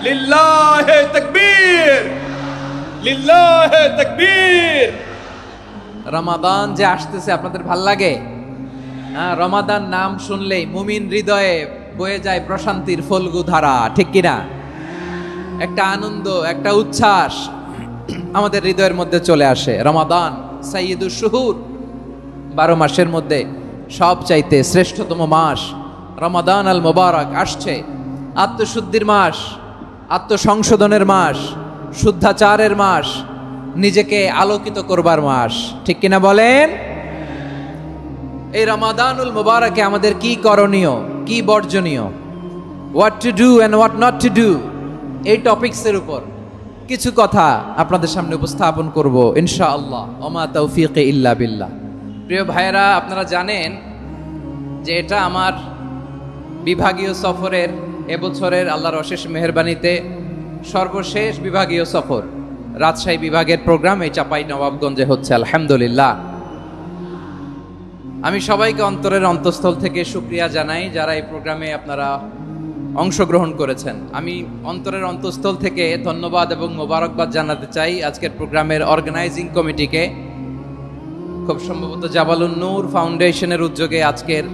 লিল্লাহে তাকবীর, লিল্লাহে তাকবীর। রমাদান যে আসতেছে আপনাদের ভাল লাগে? রমাদান নাম শুনলেই মুমিন হৃদয়ে বয়ে যায় প্রশান্তির ফল্গু ধারা, ঠিক কিনা? একটা আনন্দ, একটা উচ্ছ্বাস আমাদের হৃদয়ের মধ্যে চলে আসে। রমাদান সাইয়্যিদুশ শুহুর, 12 মাসের মধ্যে সব চাইতে শ্রেষ্ঠতম মাস রমাদান আল মুবারক আসছে। আত্মশুদ্ধির মাস, আত্মসংশোধনের মাস, শুদ্ধাচারের মাস, নিজেকে আলোকিত করবার মাস, ঠিক কিনা বলেন? এই রমাদানুল মুবারকে আমাদের কি করণীয়, কি বর্জনীয়, what to do and what not to do, এই টপিকসের উপর কিছু কথা আপনাদের সামনে উপস্থাপন করব ইনশাআল্লাহ। ওমা তৌফিক ইল্লা বিল্লাহ। প্রিয় ভাইয়েরা, আপনারা জানেন যে এটা আমার বিভাগীয় সফরের এবছরের আল্লাহর অশেষ মেহেরবানিতে সর্বশেষ বিভাগীয় সফর। রাজশাহী বিভাগের প্রোগ্রাম এই চাপাই নবাবগঞ্জে হচ্ছে, আলহামদুলিল্লাহ। আমি সবাইকে অন্তরের অন্তঃস্থল থেকে শুকরিয়া জানাই যারা এই প্রোগ্রামে আপনারা অংশগ্রহণ করেছেন। আমি অন্তরের অন্তঃস্থল থেকে ধন্যবাদ এবং মোবারকবাদ জানাতে চাই আজকের প্রোগ্রামের অর্গানাইজিং কমিটিকে। খুব সম্ভবত জাবালুন নূর ফাউন্ডেশনের উদ্যোগে আজকের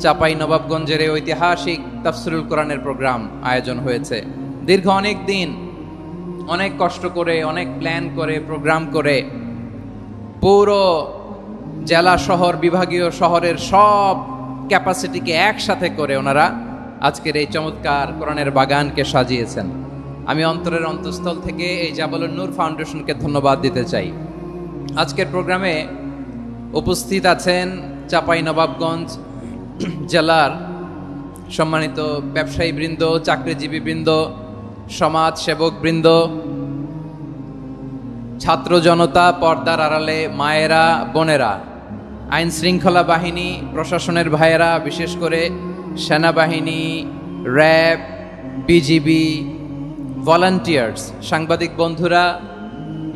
চাপাই নবাবগঞ্জের এই ঐতিহাসিক তাফসিরুল কোরআনের প্রোগ্রাম আয়োজন হয়েছে। দীর্ঘ অনেক দিন অনেক কষ্ট করে, অনেক প্ল্যান করে, প্রোগ্রাম করে পুরো জেলা শহর, বিভাগীয় শহরের সব ক্যাপাসিটিকে একসাথে করে ওনারা আজকের এই চমৎকার কোরআনের বাগানকে সাজিয়েছেন। আমি অন্তরের অন্তঃস্থল থেকে এই জাবালুন নূর ফাউন্ডেশনকে ধন্যবাদ দিতে চাই। আজকের প্রোগ্রামে উপস্থিত আছেন চাপাই নবাবগঞ্জ জেলার সম্মানিত ব্যবসায়ী বৃন্দ, চাকরিজীবী বৃন্দ, সমাজ সেবক বৃন্দ, ছাত্র জনতা, পর্দার আড়ালে মায়েরা, বোনেরা, আইন শৃঙ্খলা বাহিনী, প্রশাসনের ভাইয়েরা, বিশেষ করে সেনাবাহিনী, র্যাব, বিজিবি, ভলান্টিয়ার্স, সাংবাদিক বন্ধুরা,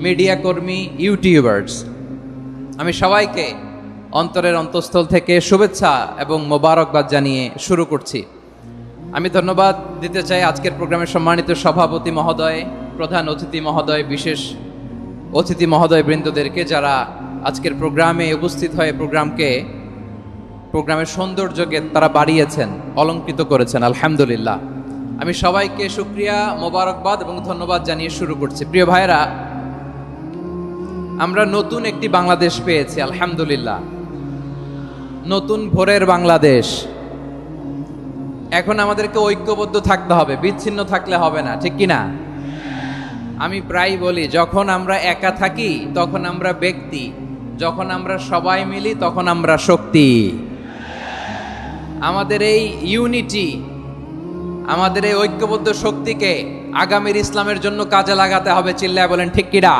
মিডিয়া কর্মী, ইউটিউবার্স, আমি সবাইকে অন্তরের অন্তঃস্থল থেকে শুভেচ্ছা এবং মোবারকবাদ জানিয়ে শুরু করছি। আমি ধন্যবাদ দিতে চাই আজকের প্রোগ্রামের সম্মানিত সভাপতি মহোদয়, প্রধান অতিথি মহোদয়, বিশেষ অতিথি মহোদয় বৃন্দদেরকে যারা আজকের প্রোগ্রামে উপস্থিত হয়ে প্রোগ্রামের সৌন্দর্যকে তারা বাড়িয়েছেন, অলঙ্কৃত করেছেন, আলহামদুলিল্লাহ। আমি সবাইকে শুকরিয়া, মোবারকবাদ এবং ধন্যবাদ জানিয়ে শুরু করছি। প্রিয় ভাইয়েরা, আমরা নতুন একটি বাংলাদেশ পেয়েছি, আলহামদুলিল্লাহ। নতুন ভোরের বাংলাদেশ। এখন আমাদেরকে ঐক্যবদ্ধ থাকতে হবে, বিচ্ছিন্ন থাকলে হবে না, ঠিক কিনা? আমি প্রায় বলি, যখন আমরা একা থাকি তখন আমরা ব্যক্তি, যখন আমরা সবাই মিলি তখন আমরা শক্তি। আমাদের এই ইউনিটি, আমাদের এই ঐক্যবদ্ধ শক্তিকে আগামীর ইসলামের জন্য কাজে লাগাতে হবে। চিল্লায় বলেন ঠিক কিনা?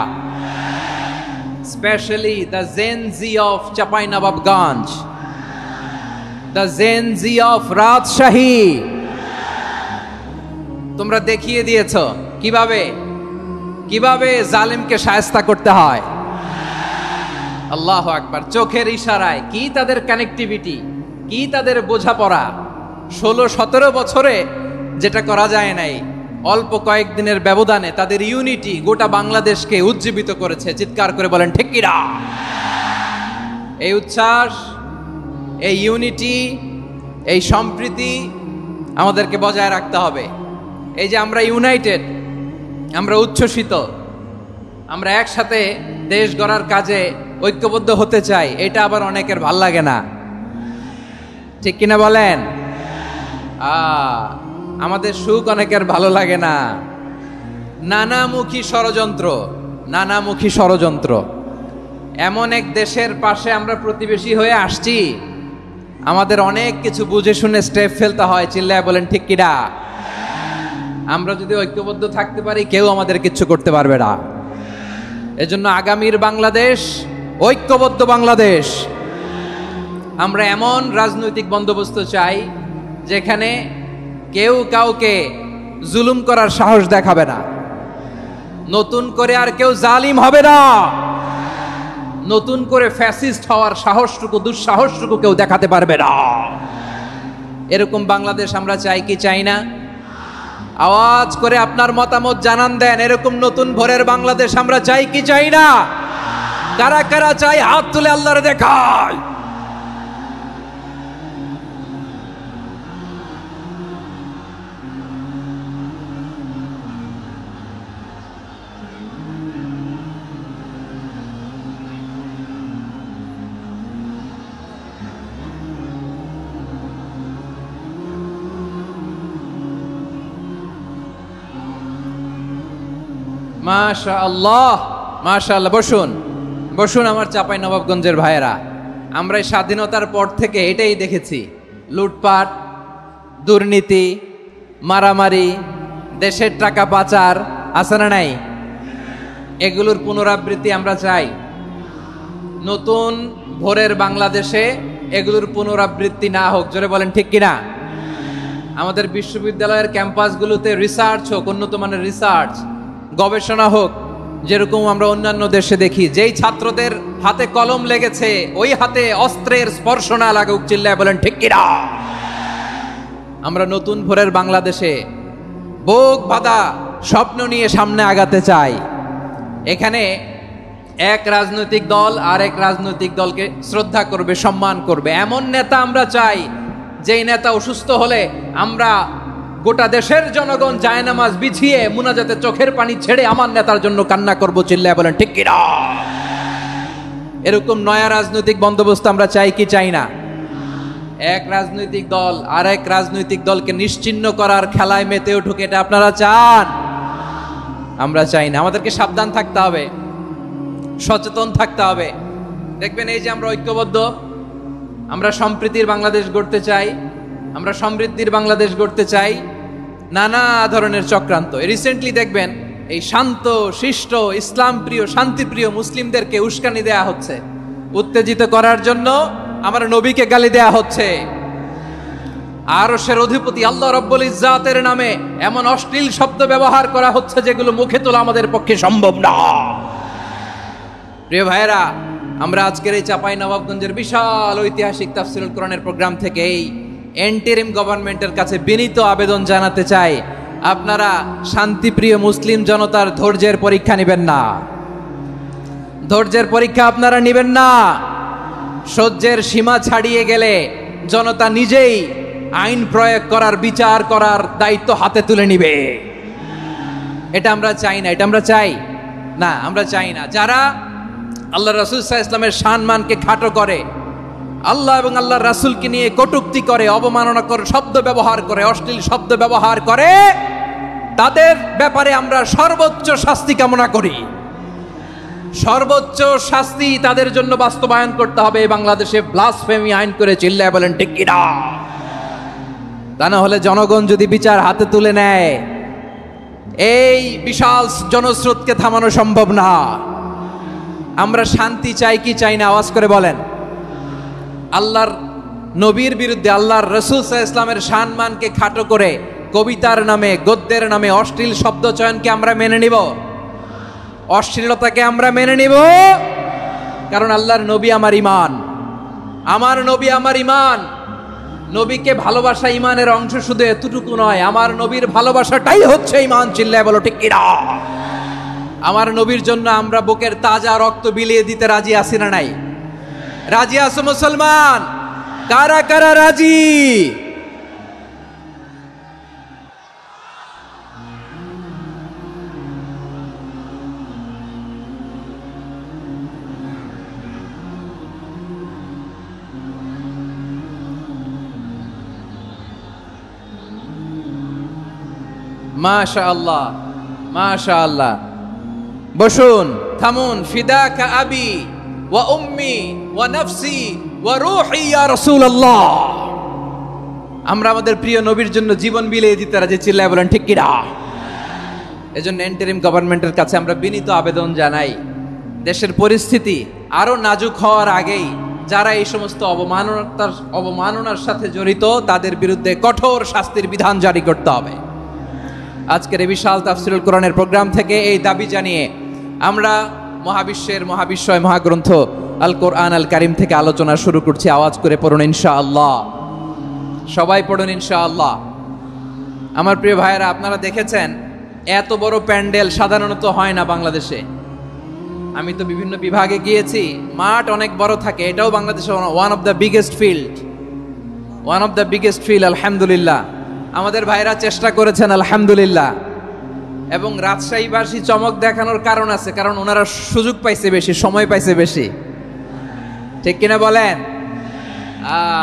Specially the Gen Z of Chapainawabganj, the Gen Z of Rajshahi. তোমরা দেখিয়ে দিয়েছ কিভাবে জালিমকে শায়েস্তা করতে হয়। আল্লাহু আকবার। চোখের ইশারায় কি তাদের কানেক্টিভিটি, কি তাদের বোঝাপড়া। 16-17 বছরে যেটা করা যায় নাই, অল্প কয়েকদিনের ব্যবধানে তাদের ইউনিটি গোটা বাংলাদেশকে উজ্জীবিত করেছে। চিৎকার করে বলেন ঠিক কিনা? এই উচ্ছ্বাস, এই ইউনিটি, এই সম্প্রীতি আমাদেরকে বজায় রাখতে হবে। এই যে আমরা ইউনাইটেড, আমরা উচ্ছ্বসিত, আমরা একসাথে দেশ গড়ার কাজে ঐক্যবদ্ধ হতে চাই, এটা আবার অনেকের ভাল লাগে না, ঠিক কিনা বলেন? আমাদের সুখ অনেকের ভালো লাগে না। নানামুখী ষড়যন্ত্র। এমন এক দেশের পাশে আমরা প্রতিবেশী হয়ে আসছি, আমাদের অনেক কিছু বুঝে শুনে স্টেপ ফেলতে হয়। চিল্লায় বলেন ঠিক কিনা? আমরা যদি ঐক্যবদ্ধ থাকতে পারি, কেউ আমাদের কিচ্ছু করতে পারবে না। এজন্য আগামীর বাংলাদেশ ঐক্যবদ্ধ বাংলাদেশ। আমরা এমন রাজনৈতিক বন্দোবস্ত চাই যেখানে কেউ কাউকে জুলুম করার সাহস দেখাবে না, নতুন করে আর কেউ জালিম হবে না, নতুন করে ফ্যাসিস্ট হওয়ার সাহসটুকু, দুঃসাহসটুকু কেউ দেখাতে পারবে না। এরকম বাংলাদেশ আমরা চাই কি চাই না? আওয়াজ করে আপনার মতামত জানান দেন। এরকম নতুন ভোরের বাংলাদেশ আমরা চাই কি চাই না? কারা কারা চাই হাত তুলে আল্লাহর দেখায়। মাশাআল্লাহ, মাশাআল্লাহ। বসুন বসুন আমার চাঁপাই নবাবগঞ্জের ভাইয়েরা। আমরা এই স্বাধীনতার পর থেকে এটাই দেখেছি, লুটপাট, দুর্নীতি, মারামারি, দেশের টাকা পাচার, আছে না নাই? এগুলোর পুনরাবৃত্তি আমরা চাই। নতুন ভোরের বাংলাদেশে এগুলোর পুনরাবৃত্তি না হোক। জোরে বলেন ঠিক কিনা? আমাদের বিশ্ববিদ্যালয়ের ক্যাম্পাসগুলোতে রিসার্চ হোক, উন্নত মানের রিসার্চ, গবেষণা হোক, যেরকম আমরা অন্যান্য দেশে দেখি। যেই ছাত্রদের হাতে কলম লেগেছে ওই হাতে অস্ত্রের স্পর্শ না লাগুক। চিল্লায় বলেন ঠিক কিনা? আমরা নতুন ভোরের বাংলাদেশে বুক বাঁধা স্বপ্ন নিয়ে সামনে আগাতে চাই। এখানে এক রাজনৈতিক দল আর এক রাজনৈতিক দলকে শ্রদ্ধা করবে, সম্মান করবে, এমন নেতা আমরা চাই যেই নেতা অসুস্থ হলে আমরা গোটা দেশের জনগণ জায়নামাজ বিছিয়ে মুনাজাতে চোখের পানি ছেড়ে আমার নেতার জন্য কান্না করব। চিল্লায় বলেন ঠিক কিনা? এরকম নয়া রাজনৈতিক বন্দোবস্ত আমরা চাই কি চাই না? এক রাজনৈতিক দল আর এক রাজনৈতিক দলকে নিশ্চিহ্ন করার খেলায় মেতে উঠুক, এটা আপনারা চান? আমরা চাই না। আমাদেরকে সাবধান থাকতে হবে, সচেতন থাকতে হবে। দেখবেন এই যে আমরা ঐক্যবদ্ধ, আমরা সম্প্রীতির বাংলাদেশ গড়তে চাই, আমরা সমৃদ্ধির বাংলাদেশ গড়তে চাই। নানা ধরনের চক্রান্ত। রিসেন্টলি দেখবেন এই শান্ত শিষ্ট ইসলাম প্রিয় শান্তিপ্রিয় মুসলিমদেরকে উস্কানি দেয়া হচ্ছে, উত্তেজিত করার জন্য আমার নবীকে গালি দেয়া হচ্ছে। আরশের অধিপতি আল্লাহ রব্বুল ইজ্জাতের নামে এমন অশ্লীল শব্দ ব্যবহার করা হচ্ছে যেগুলো মুখে তোলা আমাদের পক্ষে সম্ভব না। প্রিয় ভাইয়েরা, আমরা আজকের এই চাঁপাই নবাবগঞ্জের বিশাল ঐতিহাসিক তাফসীরুল কোরআনের প্রোগ্রাম থেকে এই এন্টারিম গভর্নমেন্টের কাছে বিনীত আবেদন জানাতে চাই, আপনারা শান্তিপ্রিয় মুসলিম জনতার ধৈর্যের পরীক্ষা নেবেন না। ধৈর্যের পরীক্ষা আপনারা নেবেন না। সহ্যের সীমা ছাড়িয়ে গেলে জনতা নিজেই আইন প্রয়োগ করার, বিচার করার দায়িত্ব হাতে তুলে নিবে। এটা আমরা চাই না। এটা আমরা চাই না, আমরা চাই না। যারা আল্লাহ রাসূল সাল্লাল্লাহু আলাইহি ওয়াসাল্লামের সম্মানকে খাটো করে, আল্লাহ এবং আল্লাহর রাসূলকে নিয়ে কটূক্তি করে, অবমাননাকর শব্দ ব্যবহার করে, অশ্লীল শব্দ ব্যবহার করে, তাদের ব্যাপারে আমরা সর্বোচ্চ শাস্তি কামনা করি। সর্বোচ্চ শাস্তি তাদের জন্য বাস্তবায়ন করতে হবে। বাংলাদেশে ব্লাসফেমি আইন করে। চিল্লায় বলেন ঠিক কিনা? তা না হলে জনগণ যদি বিচার হাতে তুলে নেয়, এই বিশাল জনস্রোতকে থামানো সম্ভব না। আমরা শান্তি চাই কি চাই না? আওয়াজ করে বলেন। আল্লাহর নবীর বিরুদ্ধে, আল্লাহর রাসূল সাল্লাল্লাহু আলাইহি ওয়াসাল্লামের সম্মানকে খাটো করে কবিতার নামে, গদ্যের নামে অশ্লীল শব্দ চয়নকে আমরা মেনে নিব? অশ্লীলতাকে আমরা মেনে নিব? কারণ আল্লাহর নবী আমার ঈমান, আমার নবী আমার ঈমান। নবীকে ভালোবাসা ঈমানের অংশ শুধু এতটুকু নয়, আমার নবীর ভালোবাসাটাই হচ্ছে ঈমান। চিল্লায় বলো ঠিক কিনা? আমার নবীর জন্য আমরা বুকের তাজা রক্ত বিলিয়ে দিতে রাজি আছি না নাই? রাজি আছো মুসলমান? কারা কারা রাজি? মাশাআল্লাহ, মাশাআল্লাহ। বসুন, থামুন। ফিদাকা আবি ওয়া উম্মি ওয়া নাফসি ওয়া রূহি ইয়া রাসূলুল্লাহ। আমরা আমাদের প্রিয় নবীর জন্য জীবন বিলিয়ে দিতে রাজি। চিল্লায় বলেন ঠিক কিনা? এজন্য ইন্টারিম গভর্নমেন্টের কাছে আমরা বিনীত আবেদন জানাই, দেশের পরিস্থিতি আরো নাজুক হওয়ার আগেই যারা এই সমস্ত অবমাননার সাথে জড়িত তাদের বিরুদ্ধে কঠোর শাস্তির বিধান জারি করতে হবে। আজকের এই বিশাল তাফসীরুল কোরআনের প্রোগ্রাম থেকে এই দাবি জানিয়ে আমরা মহাবিশ্বের মহাবিশ্বয় মহাগ্রন্থ আল কোরআন আল কারিম থেকে আলোচনা শুরু করছি। আওয়াজ করে পড়ুন ইনশাআল্লাহ। সবাই পড়ুন ইনশাআল্লাহ। আমার প্রিয় ভাইয়েরা, আপনারা দেখেছেন এত বড় প্যান্ডেল সাধারণত হয় না বাংলাদেশে। আমি তো বিভিন্ন বিভাগে গিয়েছি, মাঠ অনেক বড় থাকে। এটাও বাংলাদেশে one of the biggest field. আলহামদুলিল্লাহ, আমাদের ভাইরা চেষ্টা করেছেন আলহামদুলিল্লাহ। এবং রাজশাহীবাসী চমক দেখানোর কারণ আছে, কারণ ওনারা সুযোগ পাইছে বেশি, সময় পাইছে বেশি, ঠিক কিনা বলেন?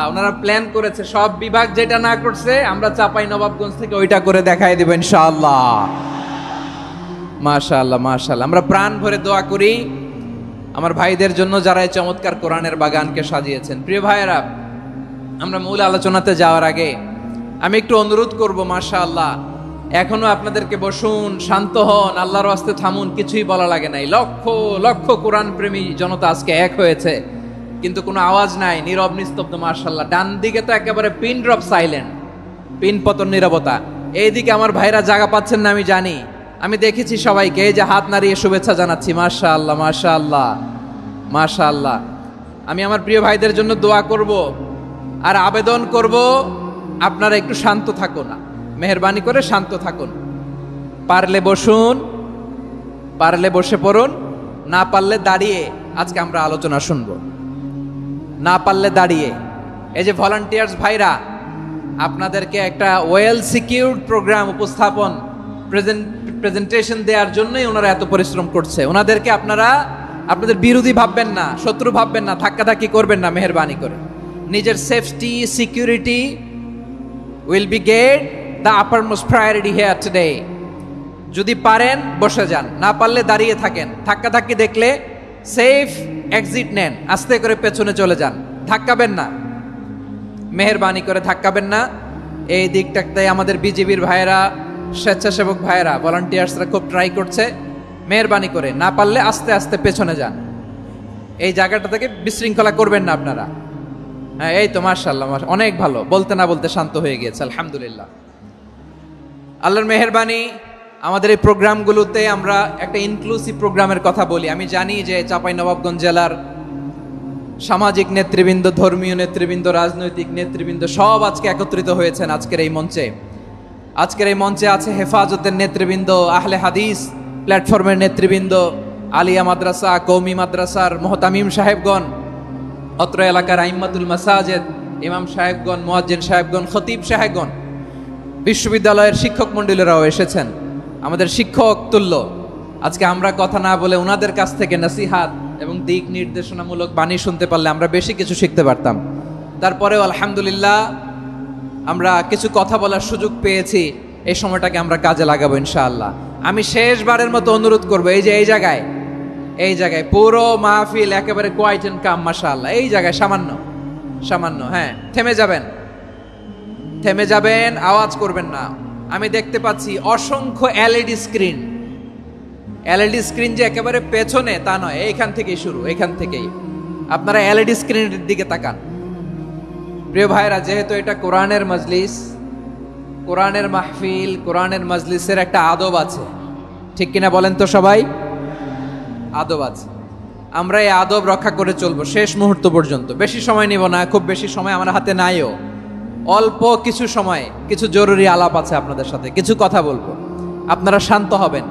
ওনারা প্ল্যান করেছে, সব বিভাগ যেটা না করছে আমরা চাপাই নবাবগঞ্জ থেকে ওইটা করে দেখাই দেব ইনশাআল্লাহ। মাশাআল্লাহ মাশাআল্লাহ। আমরা প্রাণ ভরে দোয়া করি আমার ভাইদের জন্য যারা এই চমৎকার কোরআনের বাগানকে সাজিয়েছেন। প্রিয় ভাইয়েরা, আমরা মূল আলোচনাতে যাওয়ার আগে আমি একটু অনুরোধ করব, মাশাআল্লাহ এখনো আপনাদেরকে বসুন, শান্ত হন, আল্লাহর ওয়াস্তে থামুন, কিছুই বলা লাগে নাই। লক্ষ লক্ষ কোরআন প্রেমী জনতা আজকে এক হয়েছে, কিন্তু কোনো আওয়াজ নাই, নীরব নিস্তব্ধ। মাশাআল্লাহ, ডান দিকে তো একেবারে পিন ড্রপ সাইলেন্ট, পিন পতন নীরবতা। এইদিকে আমার ভাইরা জায়গা পাচ্ছেন না আমি জানি, আমি দেখেছি সবাইকে, এই যে হাত নাড়িয়ে শুভেচ্ছা জানাচ্ছি। মাশাআল্লাহ মাশাআল্লাহ মাশাআল্লাহ। আমি আমার প্রিয় ভাইদের জন্য দোয়া করব আর আবেদন করব, আপনারা একটু শান্ত থাকুন, মেহেরবানি করে শান্ত থাকুন। পারলে বসুন, পারলে বসে পড়ুন, না পারলে দাঁড়িয়ে আজকে আমরা আলোচনা শুনবো। না পারলে দাঁড়িয়ে। এই যে ভলান্টিয়ার্স ভাইরা, আপনাদেরকে একটা ওয়েল সিকিউরড প্রোগ্রাম উপস্থাপন প্রেজেন্টেশন দেওয়ার জন্যই ওনারা এত পরিশ্রম করছে। ওনাদেরকে আপনারা আপনাদের বিরোধী ভাববেন না, শত্রু ভাববেন না, ধাক্কাধাক্কি করবেন না, মেহেরবানি করে। নিজের safety security will be get the uppermost priority here today. যদি পারেন বসে যান, না পারলে দাঁড়িয়ে থাকেন। ধাক্কাধাক্কি দেখলে সেফ এক্সিট নেন, আস্তে করে পেছনে চলে যান, ধাক্কাবেন না, মেহেরবানি করে ধাক্কাবেন না। এই দিকটাতে আমাদের বিজিবির ভাইয়েরা, স্বেচ্ছাসেবক ভাইয়েরা, ভলান্টিয়ার্সরা খুব ট্রাই করছে। মেহেরবানি করে না পারলে আস্তে আস্তে পেছনে যান, এই জায়গাটা থেকে বিশৃঙ্খলা করবেন না আপনারা। হ্যাঁ, এই তো মাশাআল্লাহ, অনেক ভালো, বলতে না বলতে শান্ত হয়ে গিয়েছে, আলহামদুলিল্লাহ। আল্লাহর মেহেরবানি, আমাদের এই প্রোগ্রামগুলোতে আমরা একটা ইনক্লুসিভ প্রোগ্রামের কথা বলি। আমি জানি যে চাঁপাইনবাবগঞ্জ জেলার সামাজিক নেতৃবৃন্দ, ধর্মীয় নেতৃবৃন্দ, রাজনৈতিক নেতৃবৃন্দ সব আজকে একত্রিত হয়েছেন আজকের এই মঞ্চে। আজকের এই মঞ্চে আছে হেফাজতের নেতৃবৃন্দ, আহলে হাদিস প্ল্যাটফর্মের নেতৃবৃন্দ, আলিয়া মাদ্রাসা, কৌমি মাদ্রাসার মোহতামিম সাহেবগণ, অত্র এলাকার আইম্মাতুল মাসাজিদ, ইমাম সাহেবগণ, মুয়াজ্জিন সাহেবগণ, খতিব সাহেবগণ, বিশ্ববিদ্যালয়ের শিক্ষক মণ্ডলীরাও এসেছেন, আমাদের শিক্ষক তুল্য। আজকে আমরা কথা না বলে ওনাদের কাছ থেকে নসিহাত এবং দিক নির্দেশনামূলক বাণী শুনতে পারলে আমরা বেশি কিছু শিখতে পারতাম। তারপরেও আলহামদুলিল্লাহ আমরা কিছু কথা বলার সুযোগ পেয়েছি, এই সময়টাকে আমরা কাজে লাগাবো ইনশাআল্লাহ। আমি শেষবারের মতো অনুরোধ করবো, এই যে এই জায়গায় পুরো মাহফিল একেবারে কোয়াইট এন্ড কাম, মাশাআল্লাহ। এই জায়গায় সামান্য হ্যাঁ, থেমে যাবেন, আওয়াজ করবেন না। আমি দেখতে পাচ্ছি অসংখ্য এলইডি স্ক্রিন যে একেবারে পেছনে তা নয়, এইখান থেকেই শুরু, এইখান থেকেই আপনারা এলইডি স্ক্রিনের দিকে তাকান। প্রিয় ভাইরা, যেহেতু এটা কোরআনের মজলিস, কোরআনের মাহফিল, কোরআনের মজলিসের একটা আদব আছে, ঠিক কিনা বলেন তো সবাই? আদব আছে, আমরা এই আদব রক্ষা করে চলবো শেষ মুহূর্ত পর্যন্ত। বেশি সময় নিব না, খুব বেশি সময় আমার হাতে নাইও, অল্প কিছু সময় কিছু জরুরি আলাপ আছে আপনাদের সাথে, কিছু কথা বলবো, আপনারা শান্ত হবেন।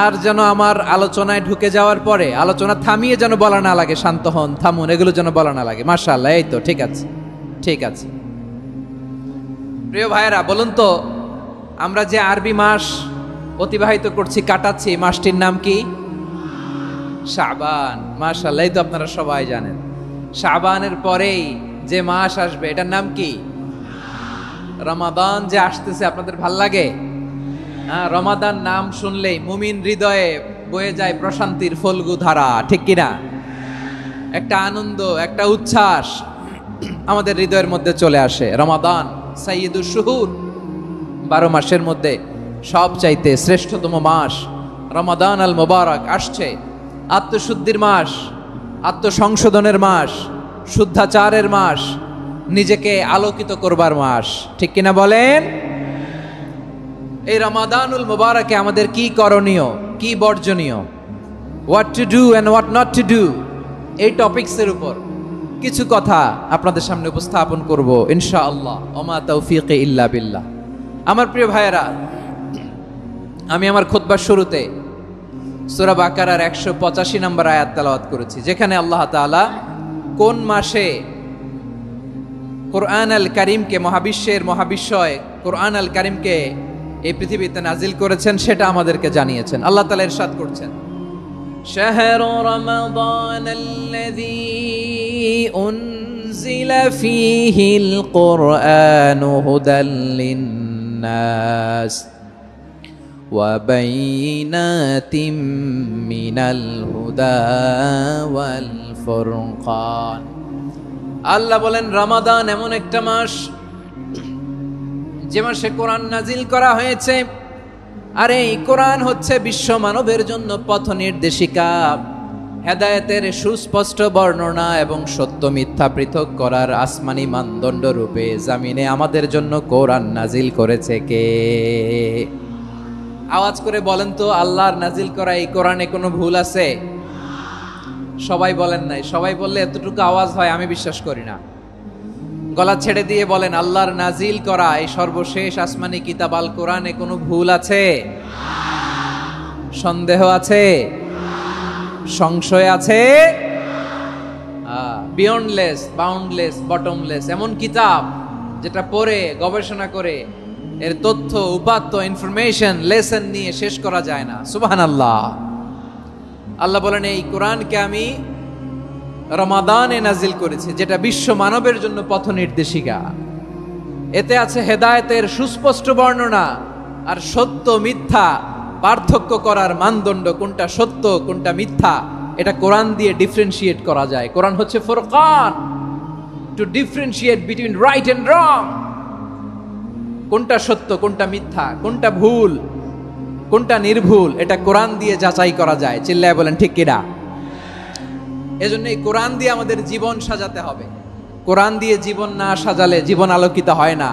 আর যেন আমার আলোচনায় ঢুকে যাওয়ার পরে আলোচনা থামিয়ে যেন বলা না লাগে, শান্ত হন, থামুন, এগুলো যেন বলা না লাগে। মাশাআল্লাহ, এই তো ঠিক আছে। প্রিয় ভাইয়েরা, বলুন তো, আমরা যে আরবি মাস অতিবাহিত করছি, কাটাচ্ছি, মাসটির নাম কি? শাবান। মাশাআল্লাহ, এই তো আপনারা সবাই জানেন। শাবানের পরেই যে মাস আসবে এটার নাম কি? রমাদান। যে আসতেছে, আপনাদের ভাল লাগে? রমাদান নাম শুনলেই মুমিন হৃদয়ে বয়ে যায় প্রশান্তির ফল্গু ধারা, ঠিক কিনা? একটা আনন্দ, একটা উচ্ছ্বাস আমাদের হৃদয়ের মধ্যে চলে আসে। রমাদান সাইয়্যিদুশ শুহুর, 12 মাসের মধ্যে সবচাইতে শ্রেষ্ঠতম মাস রমাদান আল মুবারক আসছে। আত্মশুদ্ধির মাস, আত্মসংশোধনের মাস, শুদ্ধাচারের মাস, নিজেকে আলোকিত করবার মাস, ঠিক কিনা বলেন? এই রমাদানুল মুবারকে আমাদের কি করণীয়, কি বর্জনীয়, what to do and what not to do, এই টপিকসের উপর কিছু কথা আপনাদের সামনে উপস্থাপন করব ইনশাআল্লাহ। ওমা তৌফিকে ইল্লা বিল্লাহ। আমার প্রিয় ভাইয়েরা, আমি আমার খুতবার শুরুতে সূরা বাকারার 185 নম্বর আয়াত তেলাওয়াত করেছি, যেখানে আল্লাহ তাআলা কোন মাসে কোরআন আল কারীমকে, মহাবিশ্বের মহাবিশ্বয় কোরআন আল কারীমকে এই পৃথিবীতে নাজিল করেছেন সেটা আমাদেরকে জানিয়েছেন। আল্লাহ তাআলা ইরশাদ করছেন, শাহরু রমাদানাল্লাযী উনজিলা ফীহিল কুরআনু হুদাল লিন্নাস ওয়া বাইনাতিম মিনাল হুদা ওয়াল ফুরকান। আল্লাহ বলেন, রমাদান এমন একটা মাস যে মাসে কোরআন নাজিল করা হয়েছে, আর এই কোরআন হচ্ছে বিশ্ব মানবের জন্য পথ নির্দেশিকা, হেদায়েতের সুস্পষ্ট বর্ণনা এবং সত্য মিথ্যা পৃথক করার আসমানি মানদণ্ড রূপে জামিনে আমাদের জন্য কোরআন নাজিল করেছে কে? আওয়াজ করে বলেন তো, আল্লাহর নাজিল করা এই কোরআনে কোনো ভুল আছে? সবাই বলেন নাই। সবাই বললে এতটুকু আওয়াজ হয় আমি বিশ্বাস করি না। গলা ছেড়ে দিয়ে বলেন, আল্লাহর নাজিল করা এই সর্বশেষ আসমানি কিতাব আল কোরআনে কোনো ভুল আছে? সন্দেহ আছে? সংশয় আছে? বিয়ন্ডলেস, বাউন্ডলেস, বটমলেস এমন কিতাব যেটা পড়ে গবেষণা করে এর তথ্য, উপাত্ত, ইনফরমেশন, লেসন নিয়ে শেষ করা যায় না। সুবহানাল্লাহ। আল্লাহ বলেন, এই কোরআনকে আমি রমাদানে নাজিল করেছি, যেটা বিশ্ব মানবের জন্য পথ নির্দেশিকা। এতে আছে হেদায়েতের সুস্পষ্ট বর্ণনা আর সত্য মিথ্যা পার্থক্য করার মানদণ্ড, কোনটা সত্য কোনটা মিথ্যা এটা কোরআন দিয়ে ডিফারেন্সিয়েট করা যায়। কোরআন হচ্ছে ফুরকান, to differentiate between right and wrong. কোনটা সত্য কোনটা মিথ্যা, কোনটা ভুল কোনটা নির্ভুল, এটা কোরআন দিয়ে যাচাই করা যায়। চিল্লায় বলেন ঠিক কিনা? এজন্য এই কোরআন দিয়ে আমাদের জীবন সাজাতে হবে। কোরআন দিয়ে জীবন না সাজালে জীবন আলোকিত হয় না।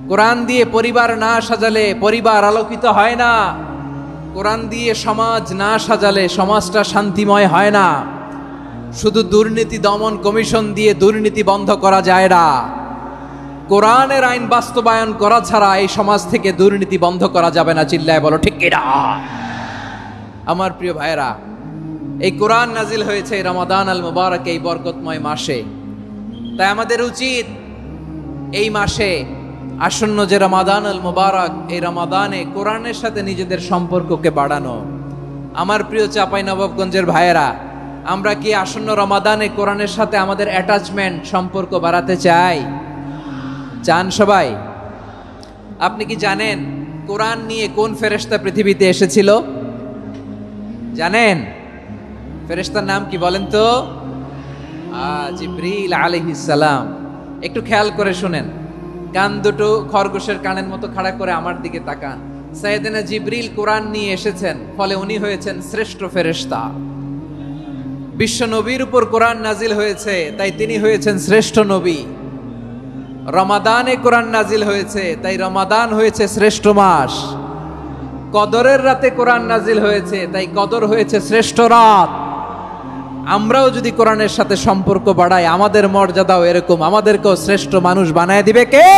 কোরআন দিয়ে পরিবার না সাজালে পরিবার আলোকিত হয় না। কোরআন দিয়ে সমাজ না সাজালে সমাজটা শান্তিময় হয় না। শুধু দুর্নীতি দমন কমিশন দিয়ে দুর্নীতি বন্ধ করা যায় না। কোরআনের আইন বাস্তবায়ন করা ছাড়া এই সমাজ থেকে দুর্নীতি বন্ধ করা যাবে না। চিল্লায় বলো ঠিক কিনা? আমার প্রিয় ভাইয়েরা, এই কোরআন নাজিল হয়েছে রমাদান আল মুবারক, এই বরকতময় মাসে। তাই আমাদের উচিত এই মাসে আসন্ন যে রমাদান আল মুবারক, এই রমাদানে কোরআনের সাথে নিজেদের সম্পর্ককে বাড়ানো। আমার প্রিয় চাঁপাইনবাবগঞ্জের ভাইয়েরা, আমরা কি আসন্ন রমাদানে কোরআনের সাথে আমাদের অ্যাটাচমেন্ট, সম্পর্ক বাড়াতে চাই? চান সবাই? আপনি কি জানেন কোরআন নিয়ে কোন ফেরেশতা পৃথিবীতে এসেছিল? জানেন? ফেরেশতার নাম কি বলেন তো? জিবরিল আলাইহিস সালাম। একটু খেয়াল করে শুনেন, কান দুটো খরগোশের কানের মতো খাড়া করে আমার দিকে তাকান। সাইয়েদনা জিবরিল কোরআন নিয়ে এসেছেন, ফলে উনি হয়েছেন শ্রেষ্ঠ ফেরেশতা। বিশ্ব নবীর উপর কোরআন নাজিল হয়েছে, তাই তিনি হয়েছেন শ্রেষ্ঠ নবী। রমাদানে কোরআন নাজিল হয়েছে, তাই রমাদান হয়েছে শ্রেষ্ঠ মাস। কদরের রাতে কোরআন নাজিল হয়েছে, তাই কদর হয়েছে শ্রেষ্ঠ রাত। আমরাও যদি কোরআনের সাথে সম্পর্ক বাড়াই, আমাদের মর্যাদাও এরকম, আমাদেরকেও শ্রেষ্ঠ মানুষ বানায় দিবে কে?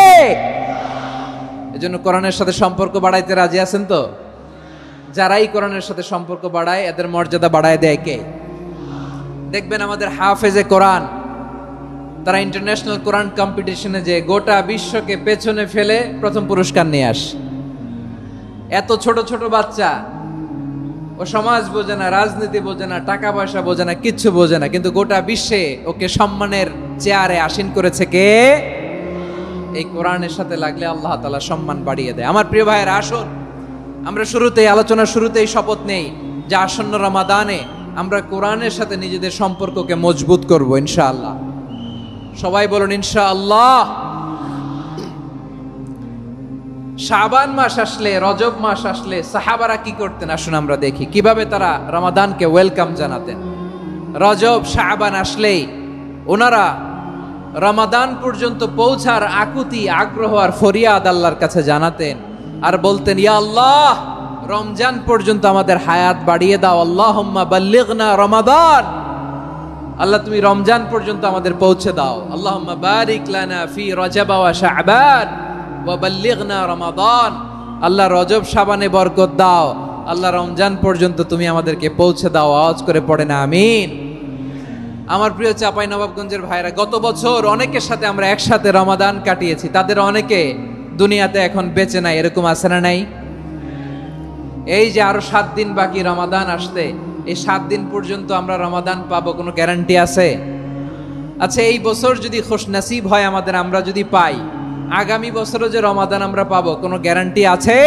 এজন্য কোরআনের সাথে সম্পর্ক বাড়াইতে রাজি আছেন তো? যারাই কোরআনের সাথে সম্পর্ক বাড়ায় এদের মর্যাদা বাড়ায় দেয় কে? দেখবেন আমাদের হাফেজে কোরআন, তারা ইন্টারন্যাশনাল কোরআন কম্পিটিশনে যে গোটা বিশ্বকে পেছনে ফেলে প্রথম পুরস্কার নিয়ে আসে। এত ছোট ছোট বাচ্চা, ও সমাজ বোঝে না, রাজনীতি বোঝে না, টাকা পয়সা বোঝে না, কিচ্ছু বোঝে না, কিন্তু গোটা বিশ্বে ওকে সম্মানের চেয়ারে আসীন করেছে কে? এই কোরআনের সাথে লাগলে আল্লাহ তাআলা সম্মান বাড়িয়ে দেয়। আমার প্রিয় ভাইয়েরা, আসুন আমরা শুরুতেই, আলোচনার শুরুতেই শপথ নেই যে আসন্ন রমাদানে আমরা কোরআনের সাথে নিজেদের সম্পর্ককে মজবুত করব ইনশাআল্লাহ। সবাই বলুন ইনশাআল্লাহ। শাবান মাস আসলে, রজব মাস আসলে সাহাবারা কি করতেন? আসুন আমরা দেখি কিভাবে তারা রমাদানকে ওয়েলকাম জানাতেন। রজব শাবান আসলেই ওনারা রমাদান পর্যন্ত পৌঁছার আকুতি, আগ্রহ আর ফরিয়াদ আল্লাহর কাছে জানাতেন আর বলতেন, ইয়া আল্লাহ, রমজান পর্যন্ত আমাদের হায়াত বাড়িয়ে দাও। আল্লাহুম্মা বাল্লিগনা রমাদান, আল্লাহ তুমি রমজান পর্যন্ত আমাদের পৌঁছে দাও। আল্লাহুম্মা বারিক লানা ফি রজব ওয়া শাবান ওয়া বাল্লিগনা রমাদান, আল্লাহ রজব শাবানে বরকত দাও, আল্লাহ রমজান পর্যন্ত তুমি আমাদেরকে পৌঁছে দাও। আওয়াজ করে পড়েন আমিন। আমার প্রিয় চাঁপাইনবাবগঞ্জের ভাইরা, গত বছর অনেকের সাথে আমরা একসাথে রমাদান কাটিয়েছি, তাদের অনেকে দুনিয়াতে এখন বেঁচে নাই, এরকম আছে না নাই? এই যে আরো 7 দিন বাকি রমাদান আসতে, এই 7 দিন পর্যন্ত আমরা রমাদান পাবো, কোনো গ্যারান্টি আছে? আচ্ছা, এই বছর যদি খুশনসিব হয় আমাদের, আমরা যদি পাই, আগামী বছরও যে রমাদান আমরা পাবো, কোনো গ্যারান্টি আছে?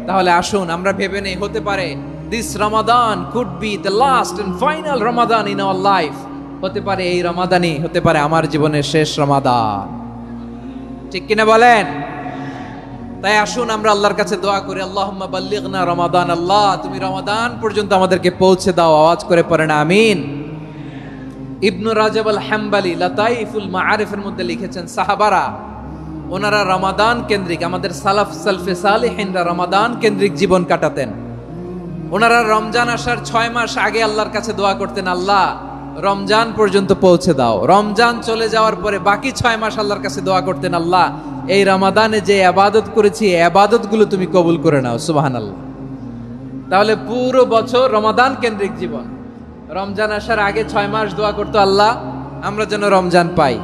তাহলে আসুন আমরা ভেবে নেই, হতে পারে this Ramadan could be the last and final Ramadan in our life. হতে পারে এই রমাদানই হতে পারে আমার জীবনের শেষ রমাদান। ঠিক কিনা বলেন? তাই আসুন আমরা আল্লাহর কাছে দোয়া করি, আল্লাহুম্মা বাল্লিগনা রমাদান, আল্লাহ তুমি রমাদান পর্যন্ত আমাদেরকে পৌঁছে দাও। আওয়াজ করে পড়েন আমিন। ইবনু রাজব আল হাম্বলি লাতাইফুল মাআরিফের মধ্যে লিখেছেন, সাহাবারা ওনারা রমাদান কেন্দ্রিক, আমাদের সালাফ সালফে সালিহিনরা রমাদান কেন্দ্রিক জীবন কাটাতেন। ওনারা রমজান আসার 6 মাস আগে আল্লাহর কাছে দোয়া করতেন, আল্লাহ রমজান পর্যন্ত পৌঁছে দাও। রমজান চলে যাওয়ার পরে বাকি 6 মাস আল্লাহর কাছে দোয়া করতেন, আল্লাহ এই রমাদানে যে ইবাদত করেছি এই ইবাদতগুলো তুমি কবুল করে নাও। সুবহানাল্লাহ। তাহলে পুরো বছর রমাদান কেন্দ্রিক জীবন। রমজান আসার আগে 6 মাস দোয়া করতো, আল্লাহ আমরা যেন রমজান পাই।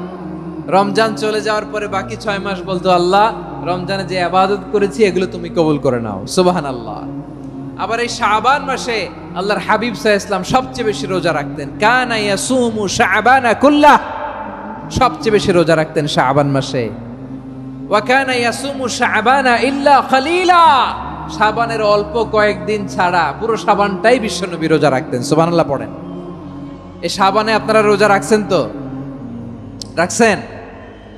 রমজান চলে যাওয়ার পরে বাকি 6 মাস বলতো, আল্লাহ রমজানে যে ইবাদত করেছি এগুলো তুমি কবুল করে নাও। সুবহানাল্লাহ। আবার এই শাবান মাসে আল্লাহর হাবিব সাল্লাল্লাহু আলাইহি ওয়াসাল্লাম সবচেয়ে বেশি রোজা রাখতেন। কানা ইয়াসুমু শাবানা কুল্লাহ, সবচেয়ে বেশি রোজা রাখতেন শাবান মাসে। ওয়া কানা ইয়াসুমু শাবানা ইল্লা কলিলা, শাবানের অল্প কয়েকদিন ছাড়া পুরো শাবানটাই বিশ্বনবী রোজা রাখতেন। সুবহানাল্লাহ পড়েন। এই শাবানে আপনারা রোজা রাখছেন তো? রাখছেন?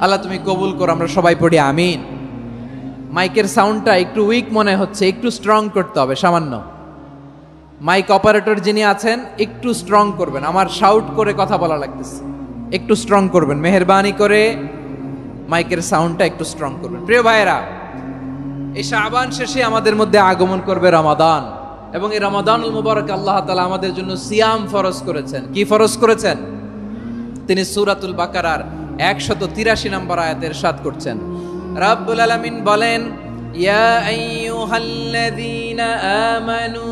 আল্লাহ তুমি কবুল করো, আমরা সবাই পড়ি আমিন। মাইকের সাউন্ডটা একটু উইক মনে হচ্ছে, একটু স্ট্রং করতে হবে সামান্য। মাইক অপারেটর যিনি আছেন একটু স্ট্রং করবেন, আমার শাউট করে কথা বলা লাগতেছে, একটু স্ট্রং করবেন মেহেরবানি করে, মাইকের সাউন্ডটা একটু স্ট্রং করবেন। প্রিয় ভাইয়েরা, এই শাবান শেষে আমাদের মধ্যে আগমন করবে রমাদান, এবং এই রমাদানুল মুবারক আল্লাহ তাআলা আমাদের জন্য সিয়াম ফরজ করেছেন। কি ফরজ করেছেন? তিনি সূরাতুল বাকারার 183 নম্বর আয়াতে ইরশাদ করছেন, রাব্বুল আলামিন বলেন, ইয়া আইয়ুহাল্লাযীনা আমানু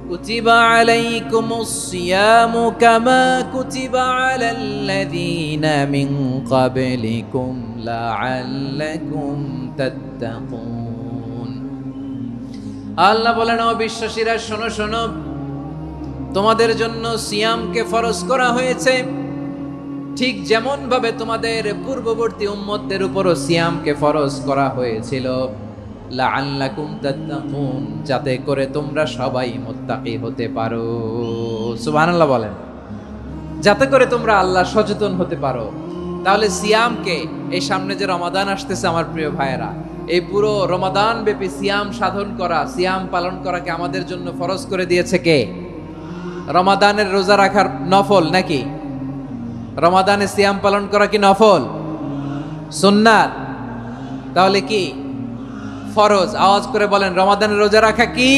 কুতিবা আলাইকুমুস সিয়ামু কামা কুতিবা আলাল্লাযীনা মিন ক্বাবলিকুম লাআল্লাকুম তাত্তাকুন। আল্লাহ বলেন, ও বিশ্বাসীরা শোনো শোনো, তোমাদের জন্য সিয়ামকে ফরজ করা হয়েছে, ঠিক যেমন ভাবে তোমাদের পূর্ববর্তী উম্মতদের উপরও সিয়ামকে ফরজ করা হয়েছিল, লাআল্লাকুম তাত্তাকুন, যাতে করে তোমরা সবাই মুত্তাকি হতে পারো। সুবহানাল্লাহ বলেন, যাতে করে তোমরা আল্লাহ সচেতন হতে পারো। তাহলে সিয়ামকে, এই সামনে যে রমাদান আসতেছে আমার প্রিয় ভাইয়েরা, এই পুরো রমাদান ব্যাপী সিয়াম সাধন করা, সিয়াম পালন করাকে আমাদের জন্য ফরজ করে দিয়েছে কে? রমাদানের রোজা রাখার নফল নাকি? রমাদানে সিয়াম পালন করা কি নফল? সুন্নাত? তাহলে কি ফরজ? আওয়াজ করে বলেন, রমাদানের রোজা রাখা কি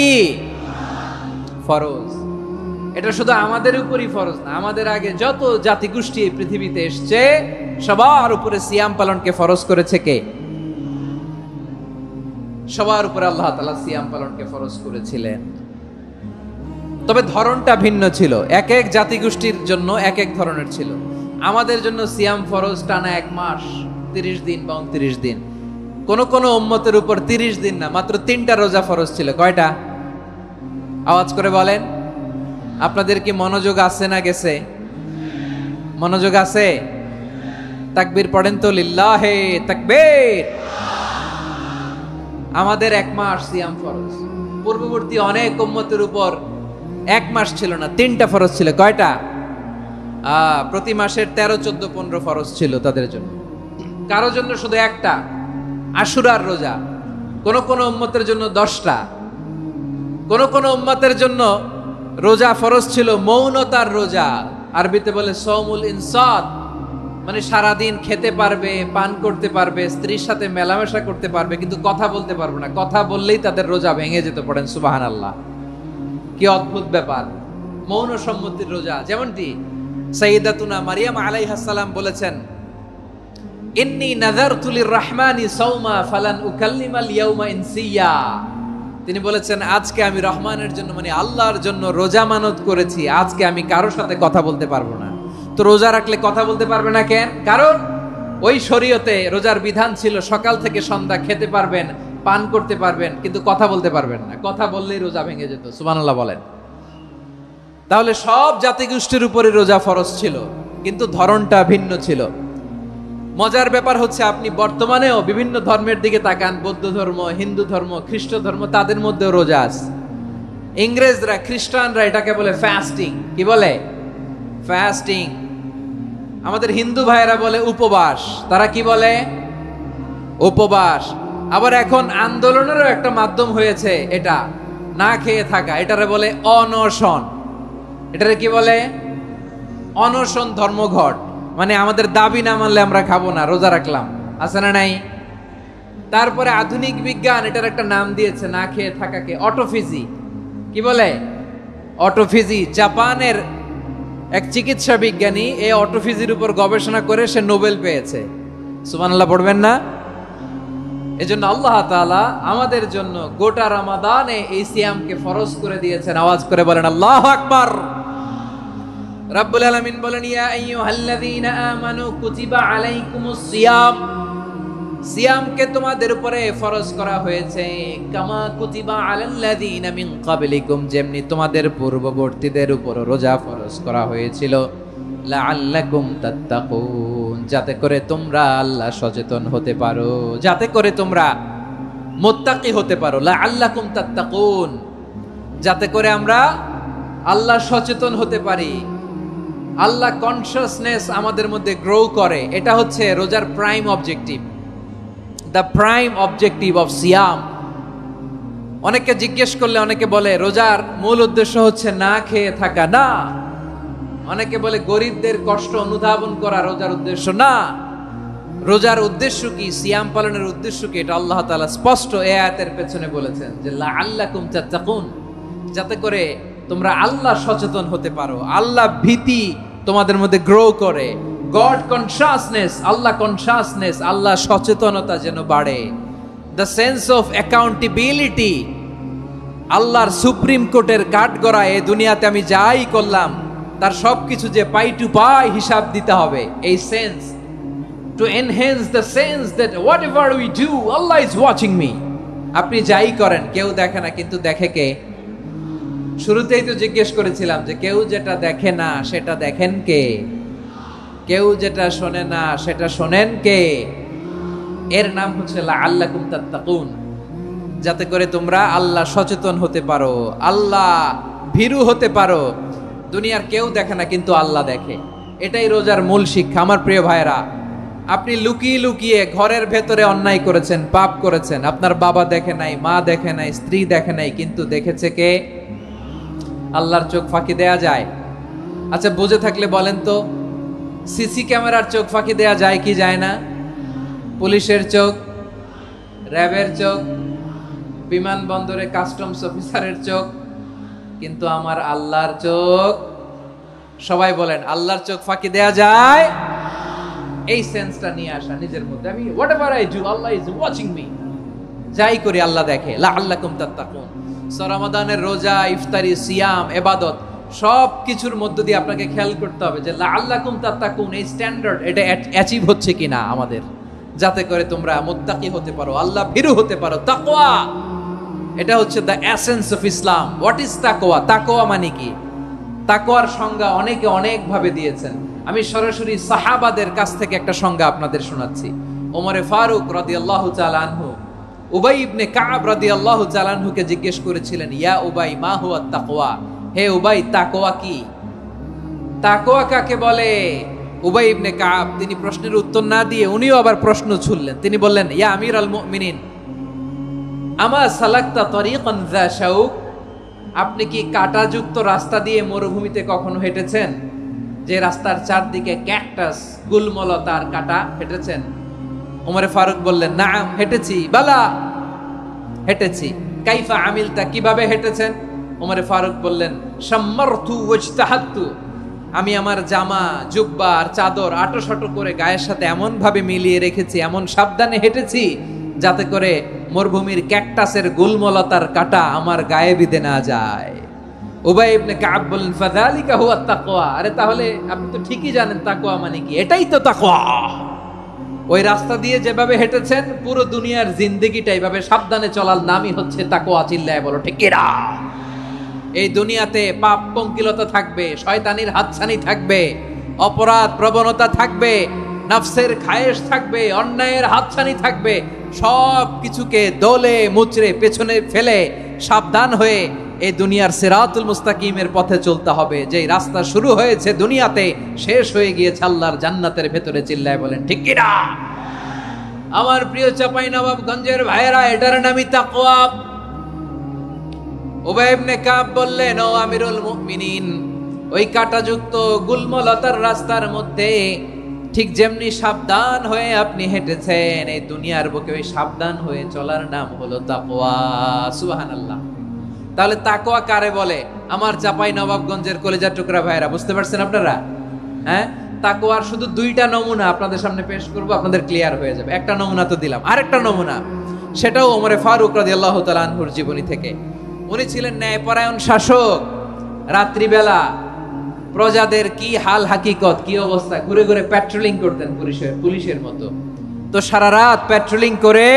ফরজ? এটা শুধু আমাদের উপরই ফরজ না, আমাদের আগে যত জাতিগোষ্ঠী এই পৃথিবীতে এসছে সবার উপরে সিয়াম পালনকে ফরজ করেছে কে? সবার উপরে আল্লাহ তাআলা সিয়াম পালনকে ফরজ করেছিলেন। তবে ধরনটা ভিন্ন ছিল, এক এক জাতিগোষ্ঠীর জন্য এক এক ধরনের ছিল। আমাদের জন্য সিয়াম ফরজ টানা 1 মাস 30 দিন বা 29 দিন। কোন কোন উম্মতের উপর 30 দিন না, মাত্র 3টা রোজা ফরজ ছিল। কয়টা? আওয়াজ করে বলেন। আপনাদের কি মনোযোগ আছে না গেছে? মনোযোগ আছে? তাকবীর পড়েন তো, লিল্লাহে তাকবীর। আমাদের 1 মাস সিয়াম ফরজ। পূর্ববর্তী অনেক উম্মতের উপর 1 মাস ছিল না, 3টা ফরজ ছিল। কয়টা? প্রতি মাসের 13, 14, 15 ফরজ ছিল তাদের জন্য। কারো জন্য শুধু একটা, আশুরার রোজা। কোন কোন উম্মতের জন্য 10টা। কোন কোন উম্মতের জন্য রোজা ফরজ ছিল মৌনতার রোজা, আরবিতে বলে সৌমুল ইনসাত, মানে সারাদিন খেতে পারবে, পান করতে পারবে, স্ত্রীর সাথে মেলামেশা করতে পারবে, কিন্তু কথা বলতে পারবে না। কথা বললেই তাদের রোজা ভেঙে যেত। পড়েন সুবহানাল্লাহ। কি অদ্ভুত ব্যাপার! মৌন সম্মতির রোজা। যেমনটি সাইয়্যিদাতুনা মারিয়াম আলাইহিস সালাম বলেছেন, ইন্নী নাযারতু লির-রাহমানি সাওমা ফালান উকাল্লিমাল ইয়াওমা ইনসিয়া। তিনি বলেছেন আজকে আমি রহমানের জন্য মানে আল্লাহর জন্য রোজা মানত করেছি, আজকে আমি কারোর সাথে কথা বলতে পারবো না। তো রোজা রাখলে কথা বলতে পারবে না কেন? কারণ ওই শরীয়তে রোজার বিধান ছিল সকাল থেকে সন্ধ্যা খেতে পারবেন, পান করতে পারবেন, কিন্তু কথা বলতে পারবেন না। কথা বললেই রোজা ভেঙে যেত। সুবহানাল্লাহ বলেন। তাহলে সব জাতিগোষ্ঠীর উপরে রোজা ফরজ ছিল, কিন্তু ধরনটা ভিন্ন ছিল। মজার ব্যাপার হচ্ছে আপনি বর্তমানেও বিভিন্ন ধর্মের দিকে তাকান, বৌদ্ধ ধর্ম, হিন্দু ধর্ম, খ্রিস্ট ধর্ম, তাদের মধ্যেও রোজা আছে। ইংরেজরা, খ্রিস্টানরা এটাকে বলে ফাস্টিং। কি বলে? ফাস্টিং। আমাদের হিন্দু ভাইয়েরা বলে উপবাস। তারা কি বলে? উপবাস। আবার এখন আন্দোলনেরও একটা মাধ্যম হয়েছে এটা, না খেয়ে থাকা, এটারে বলে অনশন। এটারে কি বলে? অনশন ধর্মঘট। মানে আমাদের দাবি না মানলে আমরা খাবো না, রোজা রাখলাম। আছে না নাই? তারপরে আধুনিক বিজ্ঞান এটার একটা নাম দিয়েছে না খেয়ে থাকাকে, অটোফিজি। কি বলে? অটোফিজি। জাপানের এক চিকিৎসা বিজ্ঞানী এই অটোফিজির উপর গবেষণা করে সে নোবেল পেয়েছে। সুবহানাল্লাহ পড়বেন না? এজন্য আল্লাহ তাআলা আমাদের জন্য গোটা রমাদানে এই সিয়ামকে ফরজ করে দিয়েছেন। আওয়াজ করে বলেন আল্লাহু আকবার। রাব্বুল আলামিন বলেন ইয়া আইয়ুহাল্লাযীনা আমানু কুতিবা আলাইকুমুস সিয়াম। সিয়ামকে তোমাদের উপরে ফরজ করা হয়েছে কামা কুতিবা আলাল্লাযীনা মিন ক্বাবলিকুম, যেমনি তোমাদের পূর্ববর্তীদের উপর রোজা ফরজ করা হয়েছিল, লাআল্লাকুম তাত্তাকুন, যাতে করে তোমরা আল্লাহ সচেতন হতে পারো, যাতে করে তোমরা মুত্তাকি হতে পারো। লাআল্লাকুম তাত্তাকুন, যাতে করে আমরা আল্লাহ সচেতন হতে পারি, আল্লাহ কনসিয়াসনেস আমাদের মধ্যে গ্রো করে। এটা হচ্ছে রোজার prime objective, the prime objective of সিয়াম। অনেকে জিজ্ঞেস করলে অনেকে বলে রোজার মূল উদ্দেশ্য হচ্ছে না খেয়ে থাকা। না। অনেকে বলে গরিবদের কষ্ট অনুধাবন করা রোজার উদ্দেশ্য। না। রোজার উদ্দেশ্য কি, সিয়াম পালনের উদ্দেশ্য কি, এটা আল্লাহ তাআলা স্পষ্ট এই আয়াতের পেছনে বলেছেন যে লাআল্লাকুম তাত্তাকুন, যাতে করে তোমরা আল্লাহ সচেতন হতে পারো, আল্লাহ ভীতি তোমাদের মধ্যে গ্রো করে, গড কনসিয়াসনেস, আল্লাহ কনসিয়াসনেস, আল্লাহ সচেতনতা যেন বাড়ে, দ্য সেন্স অফ অ্যাকাউন্টেবিলিটি। আল্লাহর সুপ্রিম কোর্টের কাঠগড়া এই দুনিয়াতে আমি যাই করলাম তার সবকিছু যে পাই টু পাই হিসাব দিতে হবে, এই sense, to enhance the sense that what ever we do Allah is watching me. আপনি যাই করেন কেউ দেখে না, কিন্তু দেখে কে? শুরুতেই তো জিজ্ঞেস করেছিলাম যে কেউ যেটা দেখে না সেটা দেখেন কে? কেউ যেটা শোনে না সেটা শোনেন কে? এর নাম হচ্ছে লাআল্লাকুম তাত্তাকুন, যাতে করে তোমরা আল্লাহ সচেতন হতে পারো, আল্লাহ ভীরু হতে পারো। দুনিয়ার কেউ দেখে না, কিন্তু আল্লাহ দেখে। এটাই রোজার মূল শিক্ষা। আমার প্রিয় ভাইরা, আপনি লুকিয়ে লুকিয়ে ঘরের ভেতরে অন্যায় করেছেন, পাপ করেছেন, আপনার বাবা দেখে নাই, মা দেখে নাই, স্ত্রী দেখে নাই, কিন্তু দেখেছে কে? আল্লাহর চোখ ফাঁকি দেয়া যায়? আচ্ছা বুঝে থাকলে বলেন তো, সিসি ক্যামেরার চোখ ফাঁকি দেয়া যায় কি যায় না? পুলিশের চোখ, র্যাবের চোখ, বিমানবন্দরে কাস্টমস অফিসারের চোখ, কিন্তু আমার আল্লাহর চোখ? সবাই বলেন আল্লাহর চোখ ফাঁকি দেয়া যায়? এই সেন্সটা নিয়ে আসা নিজের মধ্যে, আমি whatever I do Allah is watching me, যাই করি আল্লাহ দেখে। লাআল্লাকুম তাত্তাকুন। রমাদানের রোজা, ইফতারি, সিয়াম, ইবাদত সব কিছুর মধ্য দিয়ে আপনাকে খেয়াল করতে হবে যে লাআল্লাকুম তাত্তাকুন এই স্ট্যান্ডার্ড এটা অ্যাচিভ হচ্ছে কিনা আমাদের, যাতে করে তোমরা মুত্তাকি হতে পারো, আল্লাহ ভীরু হতে পারো। তাকওয়া, এটা হচ্ছে the essence of Islam. What is তাকওয়া? তাকওয়া মানে কি? তাকওয়ার সংজ্ঞা অনেকে অনেক ভাবে দিয়েছেন। আমি সরাসরি সাহাবাদের কাছ থেকে একটা সংজ্ঞা আপনাদের শোনাচ্ছি। ওমরে ফারুক রাদিয়াল্লাহু তাআলা আনহু উবাই ইবনে কাব রাদিয়াল্লাহু তাআলা আনহুকে জিজ্ঞেস করেছিলেন, ইয়া উবাই মা হুয়া তাকওয়া? হে উবাই, তাকওয়া কি? তাকওয়া কাকে বলে? উবাই ইবনে কাব তিনি প্রশ্নের উত্তর না দিয়ে উনিও আবার প্রশ্ন ছুড়লেন। তিনি বললেন, ইয়া আমিরাল মুমিনিন, আমা সালাকতা তরিকান যা শাউক? আপনি কি কাঁটাযুক্ত রাস্তা দিয়ে মরুভূমিতে কখনো হেঁটেছেন? যে রাস্তার চারদিকে ক্যাকটাস, গুলমলতার কাঁটা, হেঁটেছেন? ওমরে ফারুক বললেন, নাম, হেঁটেছি। বালা, হেঁটেছি। কাইফা আমিলতা, কিভাবে হেঁটেছেন? ওমরে ফারুক বললেন, শাম্মারতু ওয়াজতাহাদতু, আমি আমার জামা জুব্বা আর চাদর আটোসাটো করে গায়ের সাথে এমন ভাবে মিলিয়ে রেখেছি, এমন সাবধানে হেঁটেছি যাতে করে মরুভূমির ক্যাকটাসের গুলমলতার কাঁটা আমার গায়ে বিঁধে না যায়। উবাই ইবনে কাব বলেন ফাযালিকা হুয়া তাকওয়া। আরে তাহলে আপনি তো ঠিকই জানেন তাকওয়া মানে কি, এটাই তো তাকওয়া। ওই রাস্তা দিয়ে যেভাবে হেঁটেছেন পুরো দুনিয়ার জিন্দেগিটা এইভাবে সাবধানে চলার নামই হচ্ছে তাকওয়া। চিল্লায় বলো ঠিক কিনা? এই দুনিয়াতে পাপ পঙ্কিলতা থাকবে, শয়তানির হাতছানি থাকবে, অপরাধ প্রবণতা থাকবে, নফসের খায়েশ থাকবে, অন্যায়ের হাতছানি থাকবে। সব কিছুকে দলে মুচড়ে পেছনে ফেলে সাবধান হয়ে এই দুনিয়ার সিরাতুল মুস্তাকিমের পথে চলতে হবে। যেই রাস্তা শুরু হয়েছে দুনিয়াতে শেষ হয়ে গিয়েছে আল্লাহর জান্নাতের ভেতরে। চিল্লায় বলেন ঠিক কিনা? আমার প্রিয় চাঁপাইনবাবগঞ্জের ভাইয়েরা, এটার নামই তাকওয়া। উবাই ইবনে কাব বললেন, ও আমিরুল মুমিনিন, ওই কাঁটাযুক্ত গুলমলতার রাস্তার মধ্যে ঠিক যেমনি সাবধান হয়ে আপনি হেঁটেছেন, এই দুনিয়ার বুকে ওই সাবধান হয়ে চলার নাম হলো তাকওয়া। সুবহানাল্লাহ। তাহলে তাকওয়া কারে বলে? আমার চাঁপাইনবাবগঞ্জের কলিজার টুকরা ভাইয়েরা, বুঝতে পারছেন আপনারা? হ্যাঁ, তাকওয়ার শুধু দুইটা নমুনা আপনাদের সামনে পেশ করব, আপনাদের ক্লিয়ার হয়ে যাবে। একটা নমুনা তো দিলাম, আরেকটা নমুনা, সেটাও ওমরে ফারুক রাদিয়াল্লাহু তাআলা আনহুর জীবনী থেকে। উনি ছিলেন ন্যায়পরায়ণ শাসক। রাত্রিবেলা প্রজাদের কি হাল হাকিকত, কি অবস্থা, ঘুরে ঘুরে প্যাট্রোলিং করতেন পুলিশের মতো। তো সারা রাত প্যাট্রোলিং করে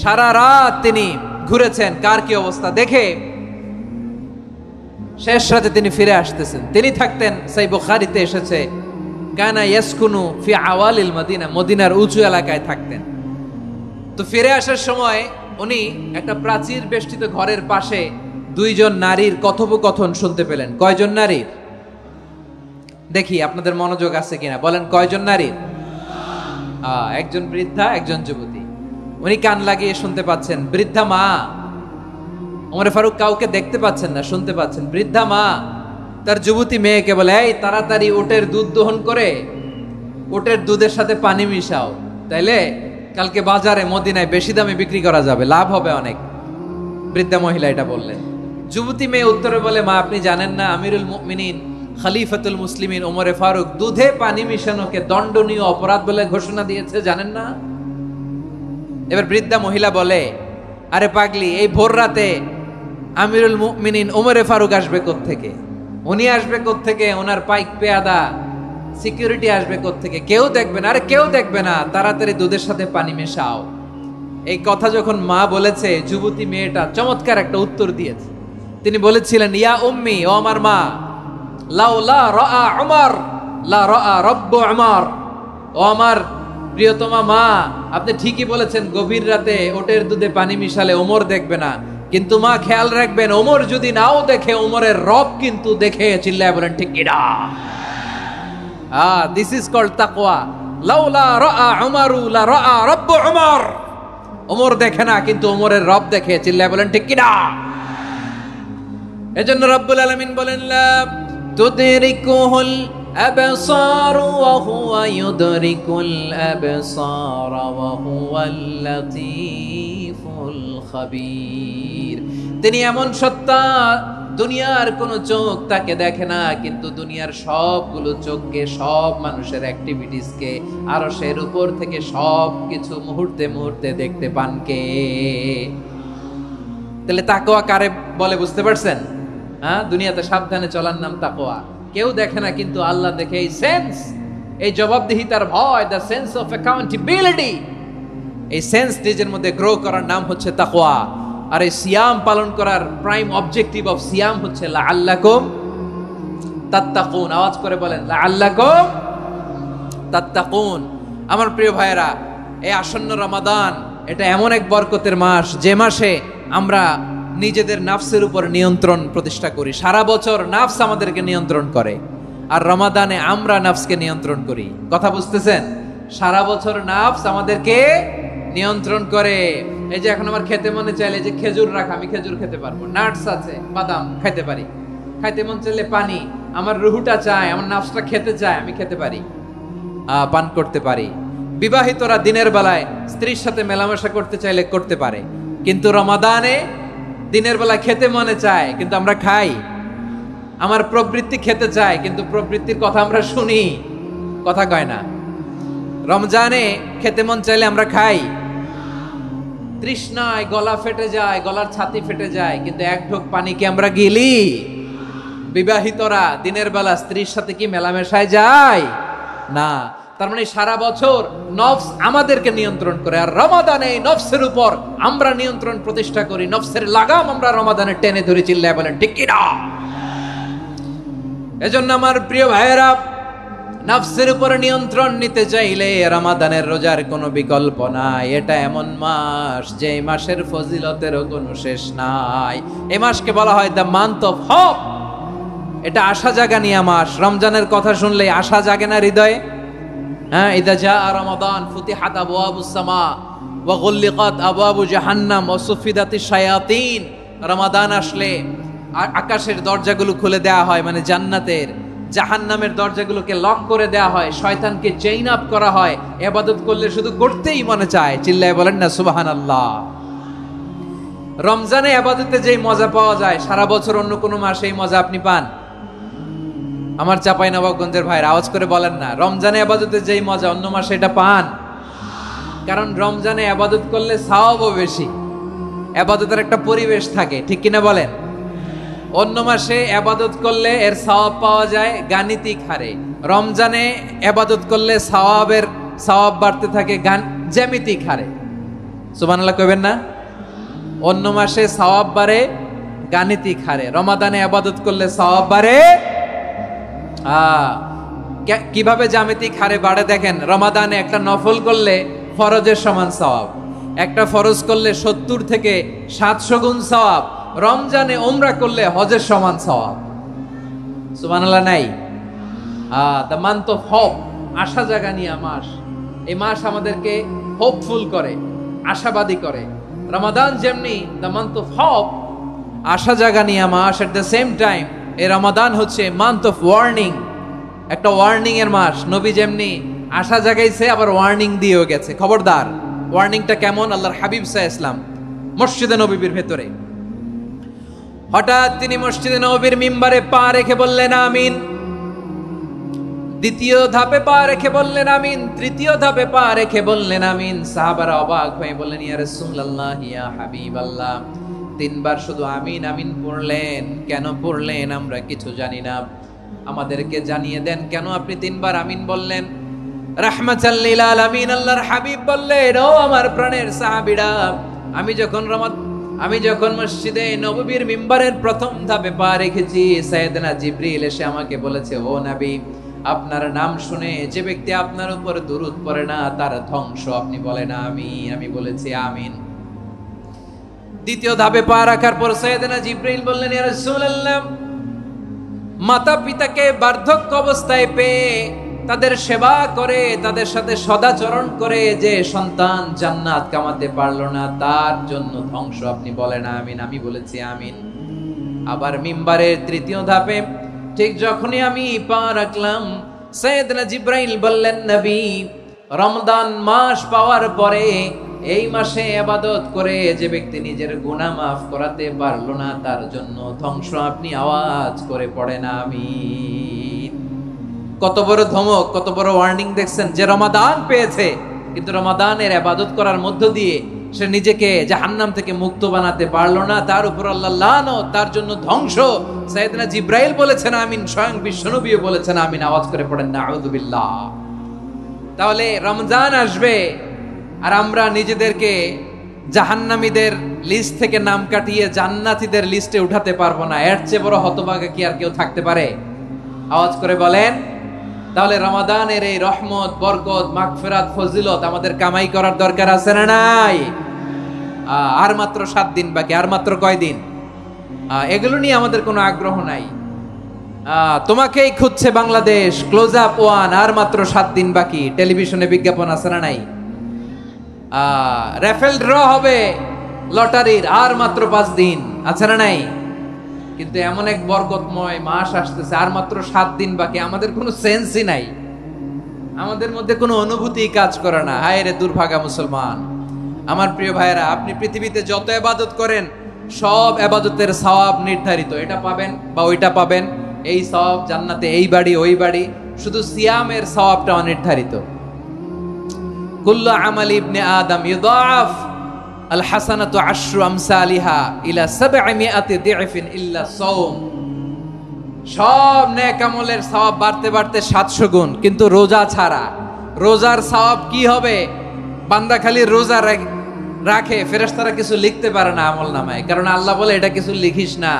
সারা রাত তিনি ঘুরেছেন কার কি অবস্থা দেখে। শেষ রাতে তিনি ফিরে আসতেছেন। তিনি থাকতেন, সহিহ বুখারীতে এসেছে, কানা ইয়াসকুনু ফি আওয়ালিল মদিনা, মদিনার উঁচু এলাকায় থাকতেন। তো ফিরে আসার সময় উনি একটা প্রাচীর বেষ্টিত ঘরের পাশে দুইজন নারীর কথোপকথন শুনতে পেলেন। কয়জন নারীর? দেখি আপনাদের মনোযোগ আছে কিনা, বলেন কয়জন নারীর? একজন বৃদ্ধা, একজন যুবতী। উনি কান লাগিয়ে শুনতে পাচ্ছেন। বৃদ্ধা মা, ওমর ফারুক কাউকে দেখতে পাচ্ছেন না, শুনতে পাচ্ছেন। বৃদ্ধা মা তার যুবতী মেয়েকে বলে, এই তাড়াতাড়ি উটের দুধ দহন করে উটের দুধের সাথে পানি মিশাও, তাইলে কালকে বাজারে মদিনায় বেশি দামে বিক্রি করা যাবে, লাভ হবে অনেক। বৃদ্ধা মহিলা এটা বললেন। যুবতী মেয়ে উত্তরে বলে, মা আপনি জানেন না আমিরুল মুমিনিন খলিফাতুল মুসলিমিন ওমরে ফারুক দুধে পানি মিশানোকে দণ্ডনীয় অপরাধ বলে ঘোষণা দিয়েছে, জানেন না? এবার বৃদ্ধা মহিলা বলে, আরে পাগলি, এই ভোর রাতে আমিরুল মুমিনিন ওমরে ফারুক আসবে কোত্থেকে? উনি আসবে কোত্থেকে? ওনার পাইক পেয়াদা সিকিউরিটি আসবে কোত্থেকে? কেউ দেখবে না। আরে কেউ দেখবে না, তাড়াতাড়ি দুধের সাথে পানি মেশাও। এই কথা যখন মা বলেছে, যুবতী মেয়েটা চমৎকার একটা উত্তর দিয়েছে। তিনি বলেছিলেন, ইয়া উম্মি, ও আমার মা, লাউলা রাআ উমর লা রাআ রব্বু উমর। ও আমার প্রিয়তমা মা, আপনি ঠিকই বলেছেন, গভীর রাতে ওটের দুধে পানি মিশালে ওমর দেখবে না, কিন্তু মা খেয়াল রাখবেন, ওমর যদি নাও দেখে, ওমরের রব কিন্তু দেখে। চিল্লায় বলেন ঠিক কিনা? দিস ইজ কল্ড তাকওয়া। লাউলা রাআ উমরু লা রাআ রব্বু উমর। ওমর দেখে না, কিন্তু ওমরের রব দেখে। চিল্লায় বলেন ঠিক কিনা? এজন্য রব্বুল আলামিন বলেন, লা তুদরিকুহুল আবসার ওয়া হুয়া ইউদরিকুল আবসার ওয়া হুয়াল লাতীফুল খাবীর। তিনি এমন সত্তা, দুনিয়ার কোন চোখ তাকে দেখে না, কিন্তু দুনিয়ার সবগুলো চোখকে, সব মানুষের অ্যাক্টিভিটিসকে, আরশের উপর থেকে সব কিছু মুহূর্তে মুহূর্তে দেখতে পান কে? তাহলে তাকওয়া কারে বলে বুঝতে পারছেন? দুনিয়াতে সাবধানে চলার নাম তাকওয়া। কেউ দেখে না, কিন্তু আল্লাহ দেখে। এই সেন্স, এই জবাবদিহিতার ভয়, দ্য সেন্স অফ অ্যাকাউন্টেবিলিটি, এই সেন্স নিজের মধ্যে গ্রো করার নাম হচ্ছে তাকওয়া। আর এই সিয়াম পালন করার প্রাইম অবজেক্টিভ অফ সিয়াম হচ্ছে লাআল্লাকুম তাত্তাকুন। আওয়াজ করে বলেন, লাআল্লাকুম তাত্তাকুন। আমার প্রিয় ভাইয়েরা, এই আসন্ন রমাদান, এটা এমন এক বরকতের মাস, যে মাসে আমরা নিজেদের নাফসের উপর নিয়ন্ত্রণ প্রতিষ্ঠা করি। সারা বছর নাফস আমাদেরকে নিয়ন্ত্রণ করে, আর রমাদানে আমরা নাফসকে নিয়ন্ত্রণ করি। কথা বুঝতেছেন? সারা বছর নাফস আমাদেরকে নিয়ন্ত্রণ করে। এই যে এখন আমার খেতে মনে চাইলে যে খেজুর রাখা, আমি খেজুর খেতে পারবো, নাটস আছে, বাদাম খেতে পারি। খাইতে মন চাইলে পানি, আমার রুহুটা চায়, আমার নাফসটা খেতে চায়, আমি খেতে পারি, পান করতে পারি। বিবাহিতরা দিনের বেলায় স্ত্রীর সাথে মেলামেশা করতে চাইলে করতে পারে, কিন্তু রমাদানে দিনের বেলা খেতে মনে চায়, কিন্তু আমরা খাই? আমার প্রবৃত্তি খেতে চায়, কিন্তু প্রবৃত্তির কথা আমরা শুনি, কথা কয় না। রমজানে খেতে মন চাইলে আমরা খাই, তৃষ্ণায় গলা ফেটে যায়, গলার ছাতি ফেটে যায়, কিন্তু এক ঢোক পানি কি আমরা গিলি? বিবাহিতরা দিনের বেলা স্ত্রীর সাথে কি মেলামেশায় যায় না? তার মানে সারা বছর নফস আমাদেরকে নিয়ন্ত্রণ করে, আর রমাদানে এই নফসের উপর আমরা নিয়ন্ত্রণ প্রতিষ্ঠা করি। নফসের লাগাম আমরা রমাদানে টেনে ধরে, চিল্লায় বলেন ঠিক কি না? এজন্য আমার প্রিয় ভাইয়েরা, নফসের উপর নিয়ন্ত্রণ নিতে চাইলে রমাদানের রোজার কোনো বিকল্প নাই। এটা এমন মাস যে মাসের ফজিলতেরও কোনো শেষ নাই। এই মাসকে বলা হয় দ্য মান্থ অফ হোপ। এটা আশা জাগানিয়া মাস। রমজানের কথা শুনলে আশা জাগে না হৃদয়ে? হ্যাঁ, ইদা জাআ রমাদান ফুতিহাত আবওয়াবুস সামা ওয়া গুল্লিকাত আবওয়াবু জাহান্নাম ওয়া সুফিদাতিশ শায়াতিন। রমাদান আসলে আকাশের দরজাগুলো খুলে দেওয়া হয়, মানে জান্নাতের। জাহান্নামের দরজাগুলোকে লক করে দেওয়া হয়, শয়তানকে চেইন আপ করা হয়। ইবাদত করলে শুধু করতেই মনে চায়, চিল্লায় বলেন না সুবহানাল্লাহ। রমজানে ইবাদতে যেই মজা পাওয়া যায়, সারা বছর অন্য কোনো মাসে এই মজা আপনি পান? আমার চাঁপাইনবাবগঞ্জের ভাইরা আওয়াজ করে বলেন না, রমজানে ইবাদতে যেই মজা অন্য মাসে এটা পান? কারণ রমজানে ইবাদত করলে সওয়াবও বেশি, ইবাদতের একটা পরিবেশ থাকে, ঠিক কিনা বলেন? অন্য মাসে ইবাদত করলে এর সওয়াব পাওয়া যায় গাণিতিক হারে, রমজানে ইবাদত করলে সওয়াব বাড়তে থাকে জ্যামিতিক হারে। সুবহানাল্লাহ কইবেন না? অন্য মাসে সওয়াব বাড়ে গাণিতিক হারে, রমাদানে ইবাদত করলে সওয়াব বাড়ে কিভাবে জ্যামিতিক হারে বাড়ে দেখেন। রমাদানে একটা নফল করলে ফরজের সমান সওয়াব, একটা ফরজ করলে 70 থেকে 700 গুণ সওয়াব, রমজানে উমরা করলে হজের সমান সওয়াব। সুবহানাল্লাহ নাই? দ্য মান্থ অফ হোপ, আশা জাগানিয়া মাস। এই মাস আমাদেরকে হোপফুল করে, আশাবাদী করে। রমাদান যেমনি দ্য মান্থ অফ হোপ, আশা জাগানিয়া মাস, এট দ্য সেম টাইম এই রমাদান হচ্ছে মান্থ অফ ওয়ার্নিং, একটা ওয়ার্নিং এর মাস। নবী যেমনি আশা জাগাইছে, আবার ওয়ার্নিং দিয়েও গেছে, খবরদার। ওয়ার্নিংটা কেমন? আল্লাহর হাবিব সাল্লাল্লাহু আলাইহি ওয়াসাল্লাম মসজিদে নববীর ভেতরে, হঠাৎ তিনি মসজিদে নববীর মিম্বারে পা রেখে বললেন আমিন। দ্বিতীয় ধাপে পা রেখে বললেন আমিন, তৃতীয় ধাপে পা রেখে বললেন আমিন। সাহাবারা অবাক হয়ে বললেন ইয়া রাসূলুল্লাহ, ইয়া হাবিবাল্লাহ, 3 বার শুধু আমিন আমিন পড়লেন, কেন পড়লেন আমরা কিছু জানি না, আমাদেরকে জানিয়ে দেন কেন আপনি 3 বার আমিন বললেন। রাহমাতাল লিল আলামিন আল্লাহর হাবিব বললেন, ও আমার প্রাণের সাহাবীরা, আমি যখন মসজিদে নববীর মিম্বারের প্রথম ধাপে পা রেখেছি, সাইয়েদনা জিবরিল এসে আমাকে বলেছে, ও নবী, আপনার নাম শুনে যে ব্যক্তি আপনার উপর দুরূদ পড়ে না তার ধ্বংস। আপনি বলেন আমিন। আমি বলেছি আমিন। দ্বিতীয় ধাপে পা রাখার পর সাইয়েদনা জিবরিল বললেন, ইয়া রাসূলুল্লাহ, মাতা পিতাকে বার্ধক্য অবস্থায় পেয়ে তাদের সেবা করে, তাদের সাথে সদাচরণ করে যে সন্তান জান্নাত কামাতে পারলো না, তার জন্য ধ্বংস। আপনি বলেন আমিন। আমি বলেছি আমিন। আবার মিম্বারের তৃতীয় ধাপে ঠিক যখনই আমি পা রাখলাম, সাইয়েদনা জিবরাইল বললেন, নবী, রমজান মাস পাওয়ার পরে এই মাসে ইবাদত করে যে ব্যক্তি নিজের গুনাহ মাফ করাতে পারলো না, তার জন্য ধ্বংস। আপনি আওয়াজ করে পড়েন আমিন। কত বড় ধমক, কত বড় ওয়ার্নিং দেখছেন। যে রমাদান পেয়েছে, কিন্তু রমাদানের ইবাদত করার মধ্য দিয়ে সে নিজেকে জাহান্নাম থেকে মুক্ত বানাতে পারলো না, তার উপর আল্লাহ লানত, তার জন্য ধ্বংস। সাইয়েদনা জিবরাইল বলেছেন আমিন, স্বয়ং বিশ্বনবীও বলেছেন আমিন। আওয়াজ করে পড়েন নাউযু বিল্লাহ। তাহলে রমজান আসবে আর আমরা নিজেদেরকে জাহান্নামীদের লিস্ট থেকে নাম কাটিয়ে জান্নাতীদের লিস্টে উঠাতে পারবো না। এর চেয়ে বড় হতভাগা কি আর কেউ থাকতে পারে? আওয়াজ করে বলেন। তাহলে রমাদানের এই রহমত, বরকত, মাগফিরাত, ফজিলত আমাদের কামাই করার দরকার আছে না নাই? আর মাত্র 7 দিন বাকি। আর মাত্র কয় দিন? এগুলো নিয়ে আমাদের কোনো আগ্রহ নাই। তোমাকেই খুঁজছে বাংলাদেশ, ক্লোজ আপ 1, আর মাত্র 7 দিন বাকি। টেলিভিশনে বিজ্ঞাপন আছে না নাই? রেফেল ড্র হবে লটারির, আর মাত্র 5 দিন, আছে না নাই? কিন্তু এমন এক বরকতময় মাস আসতেছে, আর মাত্র 7 দিন বাকি। আমাদের কোনো সেন্সই নাই, আমাদের মধ্যে কোনো অনুভূতি কাজ করে না। হায় রে দুর্ভাগা মুসলমান। আমার প্রিয় ভাইয়েরা, আপনি পৃথিবীতে যত ইবাদত করেন, সব ইবাদতের সওয়াব নির্ধারিত। এটা পাবেন বা ওইটা পাবেন, এই সওয়াব জান্নাতে, এই বাড়ি ওই বাড়ি। শুধু সিয়ামের সওয়াবটা অনির্ধারিত। কুল্লু আমাল ইবনে আদম ইউদাফ আল হাসানাতু আশরু আমসালিহা ইলা 700 দি'ফিন ইল্লা সাওম। সব নেক আমলের সওয়াব বাড়তে বাড়তে 700 গুণ, কিন্তু রোজা ছাড়া। রোজার সওয়াব কি হবে? বান্দা খালি রোজা রাখে, ফেরেশতারা কিছু লিখতে পারে না আমলনামায়, কারণ আল্লাহ বলে এটা কিছু লিখিস না,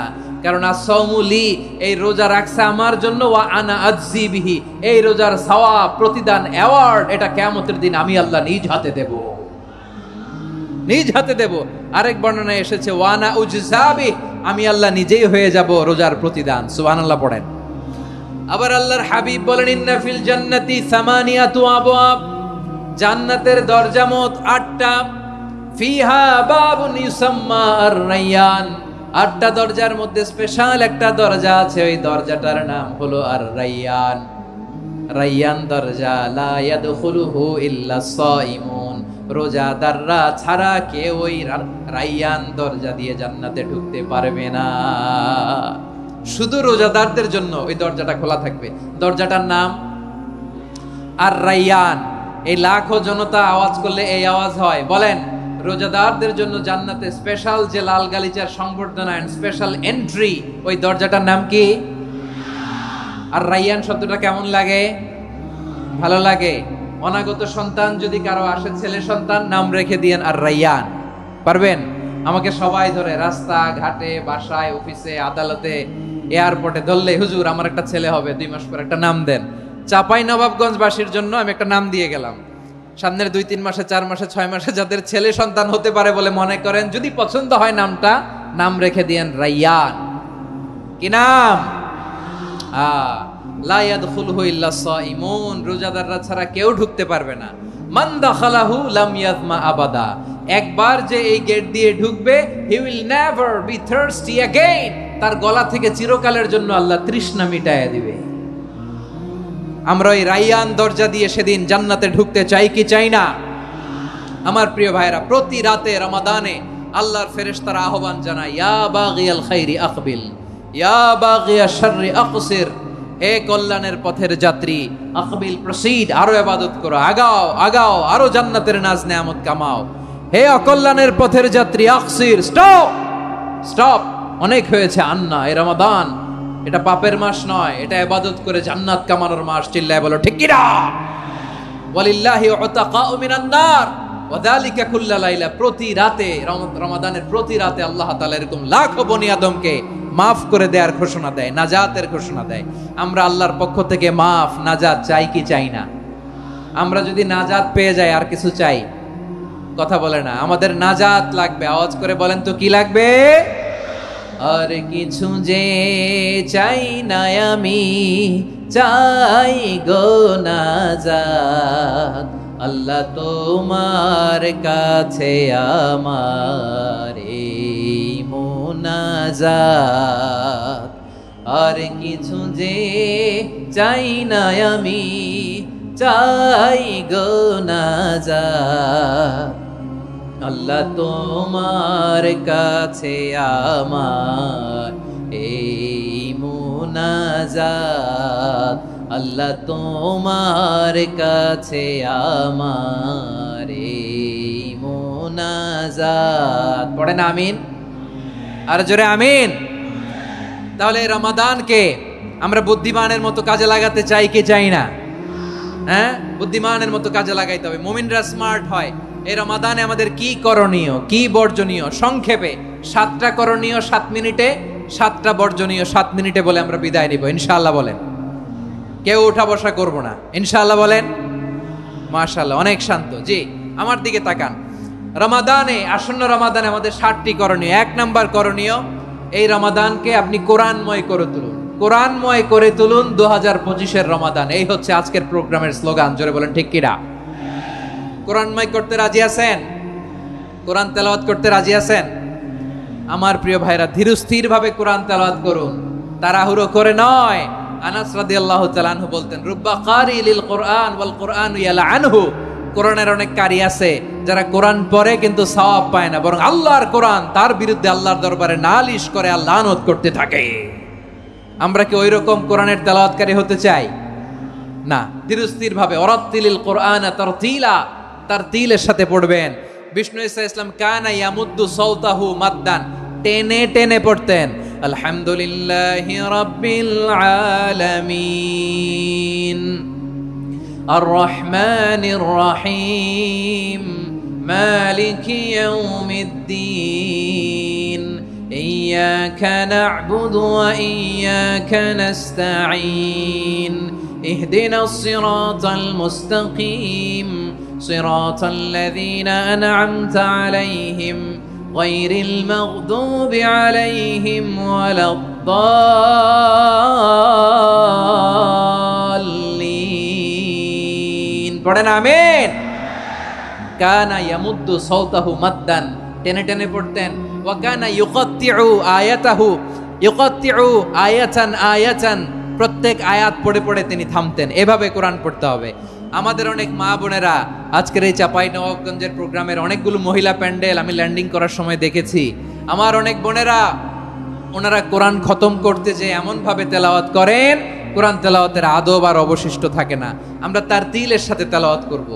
কারণ as-সাওমুলি, এই রোজা রাখছে আমার জন্য, ওয়া আনা আজজি বিহি, এই রোজার সওয়াব, প্রতিদান, অ্যাওয়ার্ড এটা কিয়ামতের দিন আমি আল্লাহ নিজ হাতে দেব, নিজ হাতে দেব। আরেক বর্ণনায় এসেছে ওয়া আনা উজজাবি, আমি আল্লাহ নিজেই হয়ে যাব রোজার প্রতিদান। সুবহানাল্লাহ পড়েন। আবার আল্লাহর হাবিব বলেন ইন্না ফিল জান্নাতি সামানিয়াতু আবওয়াব, জান্নাতের দরজা মোট 8টা। ফিহা বাবুন ইউসাম্মা আর-রায়্যান, 8টা দরজার মধ্যে স্পেশাল একটা দরজা আছে, ওই দরজাটার নাম হলো আর-রায়্যান। রায়্যান দরজা, লা ইয়াদখুলুহু ইল্লা সাইমুন, রোজাদাররা ছাড়া কেউ ওই রায়্যান দরজা দিয়ে জান্নাতে ঢুকতে পারবে না। শুধু রোজাদারদের জন্য ওই দরজাটা খোলা থাকবে। দরজাটার নাম আর-রায়্যান। এই লাখো জনতা আওয়াজ করলে এই আওয়াজ হয়, বলেন রোজাদারদের জন্য জান্নাতে স্পেশাল যে লাল গালিচার সংবর্ধনা এন্ড স্পেশাল এন্ট্রি, ওই দরজাটার নাম কি? আর-রায়্যান শব্দটা কেমন লাগে? ভালো লাগে। অনাগত সন্তান যদি কারো আসে, ছেলে সন্তান, নাম রেখে দিয়েন আর-রায়্যান। পারবেন? আমাকে সবাই ধরে রাস্তা ঘাটে, বাসায়, অফিসে, আদালতে, এয়ারপোর্টে ধরলে, হুজুর আমার একটা ছেলে হবে 2 মাস পর, একটা নাম দেন। চাঁপাইনবাবগঞ্জবাসীর জন্য আমি একটা নাম দিয়ে গেলাম। সামনের 2-3 মাসে, 4 মাসে, 6 মাসে যাদের ছেলে সন্তান হতে পারে বলে মনে করেন, যদি পছন্দ হয় নামটা, নাম রেখে দিয়েন রায়্যান। কি নাম? লা ইয়াদখুলুহু ইল্লা সাইমুন, রোজাদাররা ছাড়া কেউ ঢুকতে পারবে না। মান দাখালাহু লাম ইয়াযমা আবাদা, একবার যে এই গেট দিয়ে ঢুকবে, he will never be thirsty again, তার গলা থেকে চিরকালের জন্য আল্লাহ তৃষ্ণা মিটায়া দিবে। আমরা ওই রায়্যান দরজা দিয়ে সেদিন জান্নাতে ঢুকতে চাই কি চাই না? আমার প্রিয় ভাইরা, প্রতি রাতে রমাদানে আল্লাহর ফেরেশতারা আহ্বান জানায়, ইয়া বাগিয়াল খাইরি আকবিল, ইয়া বাগিয়াশ শাররি আকসির, হে কল্যাণের পথের যাত্রী, আকবিল প্রসিড, আরো ইবাদত করো, আগাও আগাও, আরো জান্নাতের নাজ নেয়ামত কামাও। হে অকল্যাণের পথের যাত্রী, আকসির, স্টপ স্টপ, অনেক হয়েছে। আন্না, এ রমাদান এটা পাপের মাস নয়, এটা ইবাদত করে জান্নাত কামানোর মাস। চিল্লায় বলো ঠিক কি না? ওয়ালিল্লাহি উতাকাউ মিনান নার ওয়া যালিকা কুল্লা লাইলা, প্রতি রাতে, রমাদানের প্রতি রাতে আল্লাহ তাআলা এরকম লাখো বনি আদমকে মাফ করে দেওয়ার ঘোষণা দেয়, নাজাতের ঘোষণা দেয়। আমরা আল্লাহর পক্ষ থেকে মাফ, নাজাত চাই কি চাই না? আমরা যদি নাজাত পেয়ে যাই আর কিছু চাই? কথা বলে না। আমাদের নাজাত লাগবে। আওয়াজ করে বলেন তো কি লাগবে? আর কিছু যে চাই না আমি, চাই গো নাজাত, আল্লাহ তোমার কাছে আমার এই মুনাজাত। আর কিছু যে চাই না আমি, চাই গো নাজাত, আল্লাহ তোমার কাছে আমার এই মুনাজাত, আল্লাহ তোমার কাছে আমার এই মুনাজাত। পড়েন আমিন, আর জোরে আমিন। তাহলে রমাদানকে আমরা বুদ্ধিমানের মতো কাজে লাগাতে চাই কি চাই না? হ্যাঁ, বুদ্ধিমানের মতো কাজে লাগাইতে হবে। মুমিনরা স্মার্ট হয়। এই রমাদানে আমাদের কি করণীয়, কি বর্জনীয়, সংক্ষেপে 7টা করণীয় 7 মিনিটে, 7টা বর্জনীয় 7 মিনিটে বলে আমরা বিদায় নিব ইনশাআল্লাহ। বলেন, কেউ উঠা বসা করব না ইনশাআল্লাহ। বলেন মাশাআল্লাহ, অনেক শান্ত। জি, আমার দিকে তাকান। রমাদানে, আসন্ন রমাদানে আমাদের 7টি করণীয়। 1 নাম্বার করণীয়, এই রমাদানকে আপনি কোরআনময় করে তুলুন। কোরআনময় করে তুলুন 2025-এর রমাদান। এই হচ্ছে আজকের প্রোগ্রামের স্লোগান। জোরে বলেন ঠিক কিনা? কোরআনময় করতে রাজি আছেন? কোরআন তেলাওয়াত করতে রাজি আছেন? আমার প্রিয় ভাইরা, ধীরস্থির ভাবে কোরআন তেলাওয়াত করুন, তাড়াহুড়ো করে নয়। আনাস রাদিয়াল্লাহু তাআলা আনহু বলতেন, রুব্বা কারি লিল কোরআন ওয়াল কোরআন ইয়ালআনহু, কোরআনের অনেক কারি আছে যারা কোরআন পড়ে কিন্তু সওয়াব পায় না, বরং আল্লাহর কোরআন তার বিরুদ্ধে আল্লাহর দরবারে নালিশ করে আর লানত করতে থাকে। আমরা কি ওই রকম কোরআনের তেলাওয়াতকারী হতে চাই? না, ধীরস্থির ভাবে ওয়ারাত্তিলিল কোরআন তারতিলা, তারতিলের সাথে পড়বেন। বিষ্ণু ইসা ইসলাম কানা ইয়ামুদ্দু সাওতাহু মাদ্দান, টেনে টেনে পড়তেন। আলহামদুলিল্লাহি রাব্বিল আলামিন আর রহমানির রহিম মালিকি ইয়াউমিদ্দিন ইয়্যাকা না'বুদু ওয়া ইয়্যাকা নাস্তাঈন ইহদিনাস সিরাতাল মুস্তাকিম সিরাতাল লাযীনা আন'আমতা আলাইহিম গায়রিল মাগদুবি আলাইহিম ওয়ালাদ-দাল্লিন। পড়েন আমিন। কানা ইয়ামুদ্দু সাওতাহু মাদ্দান, টেনে টেনে পড়তেন। ওয়া কানা ইউকাত্তিউ আয়াতাহু, ইউকাত্তিউ আয়াতান আয়াতান, প্রত্যেক আয়াত পড়ে পড়ে তিনি থামতেন। এভাবে কোরআন পড়তে হবে। আমাদের অনেক মা বোনেরা আজকের এই চাঁপাইনবাবগঞ্জের প্রোগ্রামের অনেকগুলো মহিলা প্যান্ডেল আমি ল্যান্ডিং করার সময় দেখেছি। আমার অনেক বোনেরা ওনারা কোরআন খতম করতে যে এমন ভাবে তেলাওয়াত করেন, কোরআন তেলাওয়াতের আদব আর অবশিষ্ট থাকে না। আমরা তারতিলের সাথে তেলাওয়াত করব,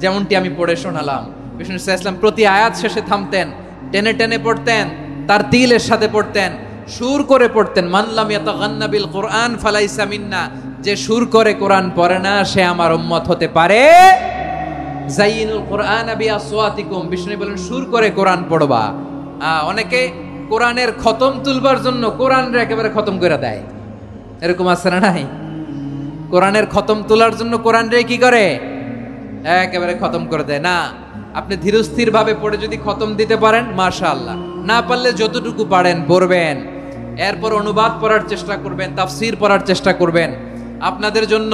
যেমনটি আমি পড়ে শোনালাম। বিষ্ণু ইসলাম প্রতি আয়াত শেষে থামতেন, টেনে টেনে পড়তেন, তারতিলের সাথে পড়তেন, সুর করে পড়তেন। মান লাম ইয়াতাগান্না বিল কোরআন ফালাইসা মিন্না, যে সুর করে কোরআন পড়ে না সে আমার উম্মত হতে পারে। যায়িনুল কোরআন বিআসওয়াতিকুম, বিষ্ণু বলেন সুর করে কোরআন পড়বা। অনেকে কোরআনের খতম তুলবার জন্য কোরআনরে একেবারে খতম করে দেয়, এরকম আছে না নাই? কোরআনের খতম তোলার জন্য কোরআনরে কি করে? একেবারে খতম করে দেয়। না, আপনি ধীরস্থির ভাবে পড়ে যদি খতম দিতে পারেন মাশাআল্লাহ, না পারলে যতটুকু পারেন পড়বেন। এরপর অনুবাদ পড়ার চেষ্টা করবেন, তাফসীর পড়ার চেষ্টা করবেন। আপনাদের জন্য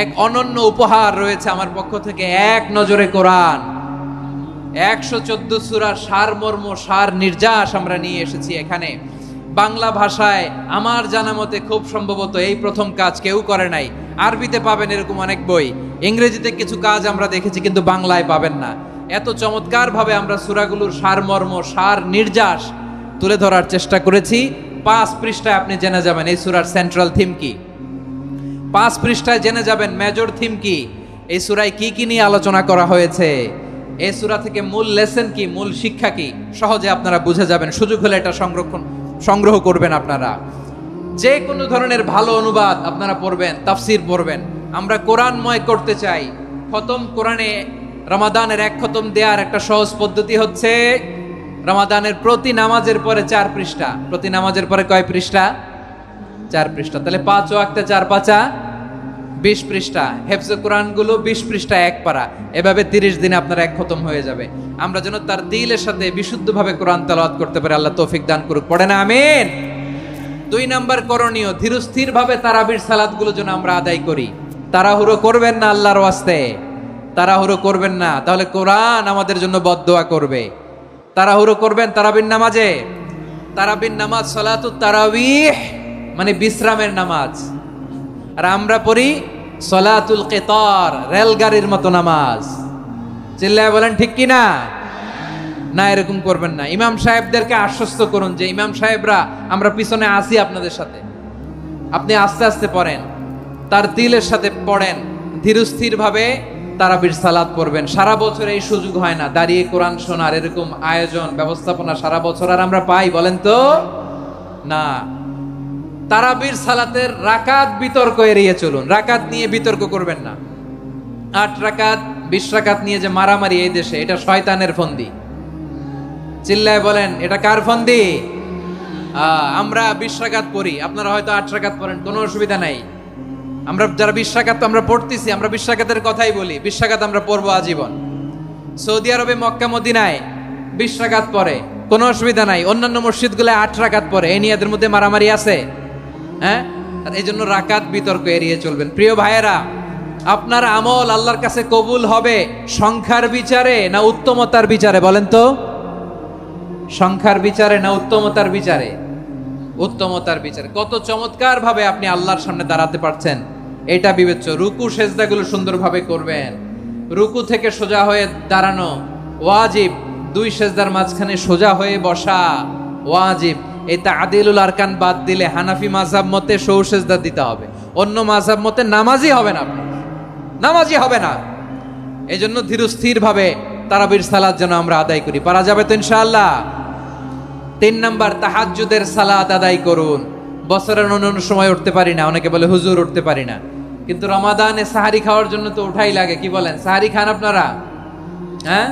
এক অনন্য উপহার রয়েছে আমার পক্ষ থেকে, এক নজরে কোরআন। 114 সূরার সারমর্ম, সার নির্যাস আমরা নিয়ে এসেছি এখানে বাংলা ভাষায়। আমার জানা মতে খুব সম্ভবত এই প্রথম কাজ, কেউ করে নাই। আরবিতে পাবেন এরকম অনেক বই, ইংরেজিতে কিছু কাজ আমরা দেখেছি, কিন্তু বাংলায় পাবেন না। এত চমৎকার ভাবে আমরা সূরাগুলোর সারমর্ম, সার নির্যাস তুলে ধরার চেষ্টা করেছি। 5 পৃষ্ঠায় আপনি জেনে যাবেন এই সূরার সেন্ট্রাল থিম কি। 5 পৃষ্ঠায় জেনে যাবেন মেজর থিম কি, এই সূরায় কি কি নিয়ে আলোচনা করা হয়েছে, এই সূরা থেকে মূল লেসন কি, মূল শিক্ষা কি, সহজে আপনারা বুঝে যাবেন। সুযোগ হলে এটা সংগ্রহ করবেন। আপনারা যে কোনো ধরনের ভালো অনুবাদ আপনারা পড়বেন, তাফসীর পড়বেন। আমরা কোরআনময় করতে চাই। খতম কোরআনে রমাদানের 1 খতম দেওয়ার একটা সহজ পদ্ধতি হচ্ছে রমাদানের প্রতি নামাজের পরে 4 পৃষ্ঠা। প্রতি নামাজের পরে কয় পৃষ্ঠা? 4 পৃষ্ঠা। তাহলে 5 ওয়াক্তে 4 পাঁচা 20 পৃষ্ঠা। হেফজে কোরআনগুলো 20 পৃষ্ঠা 1 পারা। এভাবে 30 দিনে আপনার 1 খতম হয়ে যাবে। আমরা যেন তার দিলের সাথে বিশুদ্ধভাবে কোরআন তেলাওয়াত করতে পারি, আল্লাহ তৌফিক দান করুক। পড়ে না আমিন। 2 নাম্বার করণীয়, ধীরস্থির ভাবে তারাবির সালাতগুলো যেন আমরা আদায় করি। তাড়াহুড়ো করবেন না আল্লাহর ওয়াস্তে, তাড়াহুড়ো করবেন না, তাহলে কোরআন আমাদের জন্য বদদোয়া করবে। তাড়াহুড়ো করবেন তারাবির নামাজে। তারাবির নামাজ সালাতুত তারাবিহ মানে বিশ্রামের নামাজ, আর আমরা পড়ি সালাতুল কিতার, রেলগাড়ির মতো নামাজ। চিল্লায় বলেন ঠিক কি না? না, এরকম করবেন না। ইমাম সাহেবদেরকে আশ্বস্ত করুন যে ইমাম সাহেবরা আমরা পিছনে আসি আপনাদের সাথে, আপনি আস্তে আস্তে পড়েন, তার দিলের সাথে পড়েন, ধীরস্থির ভাবে তারাবির সালাত পড়বেন। সারা বছর এই সুযোগ হয় না দাঁড়িয়ে কোরআন শোনার, এরকম আয়োজন ব্যবস্থাপনা সারা বছর আর আমরা পাই বলেন তো? না। তারাবির সালাতের রাকাত বিতর্ক এড়িয়ে চলুন। রাকাত নিয়ে বিতর্ক করবেন না। 8 রাকাত 20 রাকাত নিয়ে যে মারামারি এই দেশে, এটা শয়তানের ফন্দি। চিল্লায় বলেন এটা কার ফন্দি? আমরা 20 রাকাত পড়ি, আপনারা হয়তো 8 রাকাত পড়েন, কোনো অসুবিধা নাই। আমরা যারা 20 রাকাত আমরা পড়তেছি, আমরা 20 রাকাতের কথাই বলি। 20 রাকাত আমরা পড়বো আজীবন। সৌদি আরবে মক্কা মদিনায় 20 রাকাত পড়ে, কোনো অসুবিধা নাই। অন্যান্য মসজিদগুলো 8 রাকাত পড়ে। এই নিয়ে এদের মধ্যে মারামারি আছে? হ্যাঁ, আর এই জন্য রাকাত বিতর্ক এড়িয়ে চলবেন। প্রিয় ভাইয়েরা, আপনার আমল আল্লাহর কাছে কবুল হবে সংখ্যার বিচারে না উত্তমতার বিচারে? বলেন তো, সংখ্যার বিচারে না উত্তমতার বিচারে? উত্তমতার বিচারে। কত চমৎকার ভাবে আপনি আল্লাহর সামনে দাঁড়াতে পারছেন এটা বিবেচ্য। রুকু সেজদাগুলো সুন্দরভাবে করবেন। রুকু থেকে সোজা হয়ে দাঁড়ানো ওয়াজিব, 2 সেজদার মাঝখানে সোজা হয়ে বসা ওয়াজিব। এই তা'দিলুল আরকান বাদ দিলে হানাফি মাযহাব মতে সৌ সেজদা দিতে হবে, অন্য মাযহাব মতে নামাজই হবে না, আপনার নামাজই হবে না। এজন্য ধীরস্থির ভাবে তারাবির সালাত যেন আমরা আদায় করি। পারা যাবে তো ইনশাআল্লাহ? 3 নাম্বার, তাহাজ্জুদের সালাত আদায় করুন। বছরের অন্য সময় উঠতে পারি না, অনেকে বলে হুজুর উঠতে পারি না, কিন্তু রমাদানে সাহারি খাওয়ার জন্য তো উঠাই লাগে। কি বলেন, সাহারি খান আপনারা? হ্যাঁ,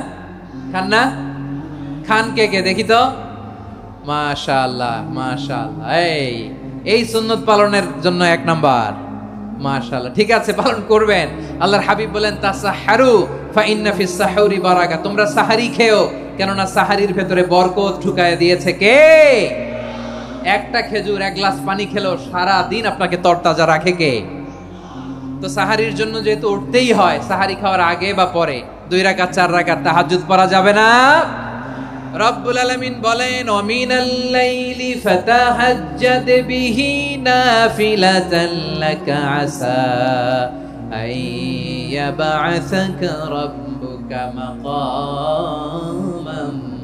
খান না? খান কে কে দেখি তো? মাশাআল্লাহ মাশাআল্লাহ। এই সুন্নত পালনের জন্য 1 নাম্বার। মাশাআল্লাহ, ঠিক আছে, পালন করবেন। আল্লাহর হাবিব বলেন তাসাহহারু ফা ইন্না ফিস সাহুরি বারাকা, তোমরা সাহারি খেও, কেননা সাহারির ভেতরে বরকত ঢুকায় দিয়েছে কে? একটা খেজুর, 1 গ্লাস পানি খেলো সারা দিন আপনাকে তরতাজা রাখে কে? তো সাহারির জন্য যেহেতু উঠতেই হয়, সাহারি খাওয়ার আগে বা পরে 2 রাকাত 4 রাকাত তাহাজ্জুদ পড়া যাবে না? রব্বুল আলামিন বলেন ওয়ামিনাল লাইলি ফাতাহাজ্জাদ বিহি নাফিলাতান লাকা আসা আইয়াবআসাকা রাব্বুকা মাকামান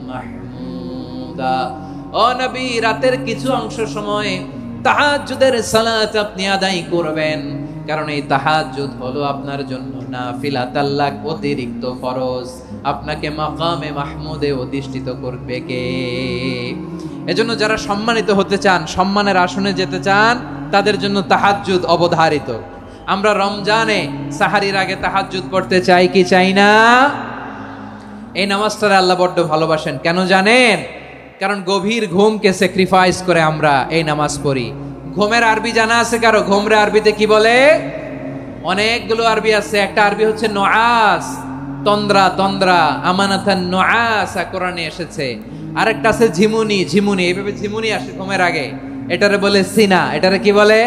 মাহমুদা। ও নবী, রাতের কিছু অংশ সময় তাহাজ্জুদের সালাত আপনি আদায় করবেন, কারণ এই তাহাজ্জুদ হলো আপনার জন্য নাফিলাতাল লাক, অতিরিক্ত ফরজ। আপনাকে মাকামে মাহমুদে অধিষ্ঠিত করবে কে? এজন্য যারা সম্মানিত হতে চান, সম্মানের আসনে যেতে চান, তাদের জন্য তাহাজ্জুদ অবধারিত। আমরা রমজানে সাহারির আগে তাহাজ্জুদ পড়তে চাই কি চাই না? এই নামাজটারে আল্লাহ বড্ড ভালোবাসেন। কেন জানেন? কারণ গভীর ঘুমকে স্যাক্রিফাইস করে আমরা এই নামাজ পড়ি। ঘুমের আরবি জানা আছে কারো? ঘুমরে আরবিতে কি বলে? অনেকগুলো আরবি আছে। একটা আরবি হচ্ছে নুআস, তন্দ্রা, তন্দ্রা, আমানাতান নুআসা কোরআনে এসেছে। আরেকটা আছে ঝিমুনি, ঝিমুনি, এইভাবে ঝিমুনি আসে ঘুমের আগে, এটারে বলে সিনা। এটারে কি বলে?